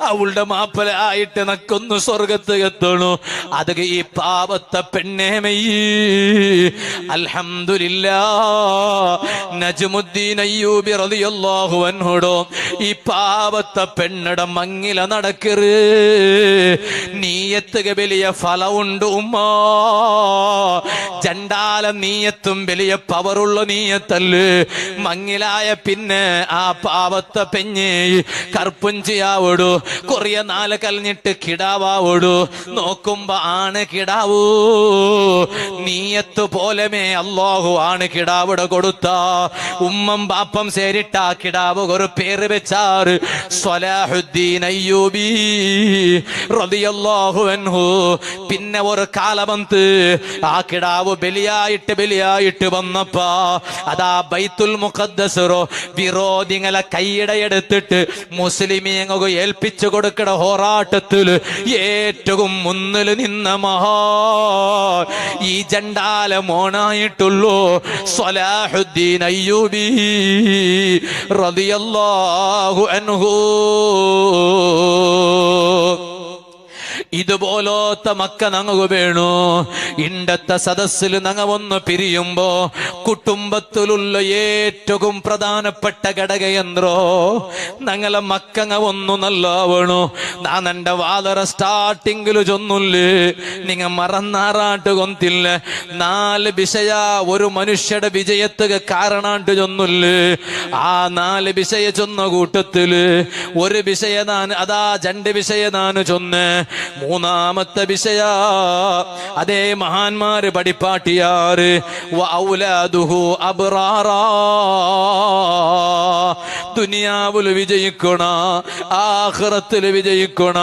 അവളുടെ മാപ്പല ആയിട്ട് നക്കൊന്ന് സ്വർഗത്ത് എത്തണു. അത് ഈ പാവത്തെ പെണ്ണേ മെയ്യ് അൽഹംദുലില്ലാ നജ്മുദ്ദീൻ അയ്യൂബി റളിയല്ലാഹു അൻഹുടോ ഈ പാവത്തെ പെണ്ണട മങ്ങില നടക്കറ്. നീയത്തുക വലിയ ഫലമുണ്ട് ഉമ്മാ, ജണ്ടാല നീയത്തും വലിയ പവറുള്ള നീയത്തല്ല്. മങ്ങിലായ പിന്നെ ആ പാവത്തെ പെഞ്ഞ് കർപ്പുഞ്ചിയാവോടു. കൊറിയ നാല് കലഞ്ഞിട്ട് കിടാവോടു. നോക്കുമ്പോ ആണ് കിടാവൂ. നീയത്ത് പോലെമേ അല്ലാഹു ആണ് കിടാവിടെ കൊടുത്ത. ഉമ്മം ബാപ്പം സേരിട്ട കിടാവ് ഒരു പേര് വെച്ചാറ് സ്വലാഹുദ്ദീൻ അയ്യൂബി റളിയല്ലാഹു അൻഹു. പിന്നെ ഒരു കാലമന്ത് ആ കിടാവ് ബലിയായിട്ട് വന്നപ്പോ അതാ ബൈത്തുൽ മുഖദ്ദസറോ വിരോധിങ്ങളെ കൈയിടയെടുത്തിട്ട് മുസ്ലിമീങ്ങൾക്ക് ഏൽപ്പിച്ചു കൊടുക്കണ ഹോറാട്ടത്തില് ഏറ്റവും മുന്നിൽ നിന്ന മഹാ ഈ ജണ്ടാല മോണായിട്ടുള്ളൂ സ്വലാഹുദ്ദീൻ അയ്യൂബി റളിയല്ലാഹു അൻഹു. ഇതുപോലത്തെ മക്ക നങ്ങു വേണു. ഇണ്ടത്തെ സദസ്സിൽ നങ്ങ ഒന്ന് പിരിയുമ്പോ കുടുംബത്തിലുള്ള ഏറ്റവും പ്രധാനപ്പെട്ട ഘടകയന്ത്രോ ഞങ്ങളെ മക്കങ്ങ ഒന്നു നല്ലാവണു. ഞാൻ എന്റെ വാതറ സ്റ്റാർട്ടിങ്ങില് ചൊന്നില്ലേ, നിങ്ങ മറന്നാറാട്ട് കൊന്നില്ല 4 വിഷയ ഒരു മനുഷ്യയുടെ വിജയത്തുക കാരണാണ്ട് ചൊന്നില്ലേ. ആ 4 വിഷയ ചൊന്ന കൂട്ടത്തില് ഒരു വിഷയ ഞാൻ അതാ 2 വിഷയ നാന് ചൊന്ന്. മൂന്നാമത്തെ വിഷയ അതേ മഹാന്മാര് പഠിപ്പാട്ടിയാറ് വഔലാദുഹു അബ്റാറാ. ദുനിയാവില് വിജയിക്കണ, ആഖിറത്തില് വിജയിക്കണ.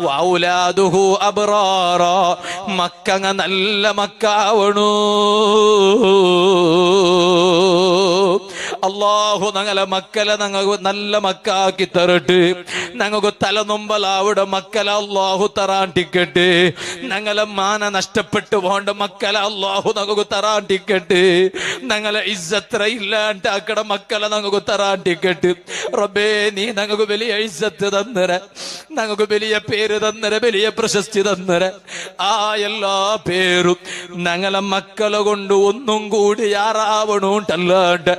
വഔലാദുഹു അബ്റാറാ, മക്കങ്ങ നല്ല മക്കാവണു. അല്ലാഹു ഞങ്ങളെ മക്കളെ ഞങ്ങൾക്ക് നല്ല മക്കാക്കി തരട്ടെ. ഞങ്ങൾക്ക് തലനൊമ്പലാവിടെ മക്കളെ അല്ലാഹു തറാണ്ടിക്കട്ടെ. ഞങ്ങളെ മാന നഷ്ടപ്പെട്ടു പോണ്ട മക്കളെ അല്ലാഹു ഞങ്ങൾക്ക് തറാണ്ടിക്കട്ടെ. ഞങ്ങളെ ഇസ്സത്ര ഇല്ലാണ്ടാക്കട മക്കളെ ഞങ്ങൾക്ക് തറാണ്ടിക്കട്ടെ. റബ്ബേ, നീ ഞങ്ങൾക്ക് വലിയ ഇസ്സത്ത് തന്നര, ഞങ്ങൾക്ക് വലിയ പേര് തന്നര, വലിയ പ്രശസ്തി തന്നര. ആ എല്ലാ പേരും ഞങ്ങളെ മക്കളെ കൊണ്ട് ഒന്നും കൂടി യാറാവണോണ്ടല്ലാണ്ട്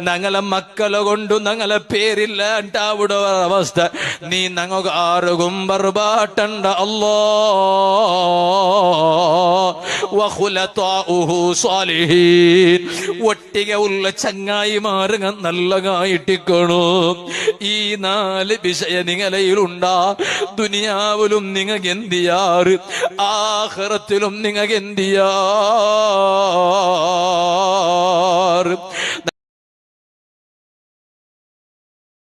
ഞങ്ങളെ മക്കളെ കൊണ്ട് ഞങ്ങളെ പേരില്ലാണ്ട് അവിടെ അവസ്ഥ നീ ഞങ്ങൾക്ക് ആർക്കും ബർബാട്ടണ്ട. അല്ലാ വഖുലതാഉഹു സ്വാലിഹീൻ, ഒട്ടിಗೆ ഉള്ള ചങ്ങായിമാര് നല്ലതായിട്ടിക്കണു. ഈ 4 വിഷയ നിങ്ങളയിലുണ്ടാ. ദുനിയാവിലും നിങ്ങൾക്ക് എന്തിയാറ്, ആഖിറത്തിലും നിങ്ങൾക്ക് എന്തിയാ.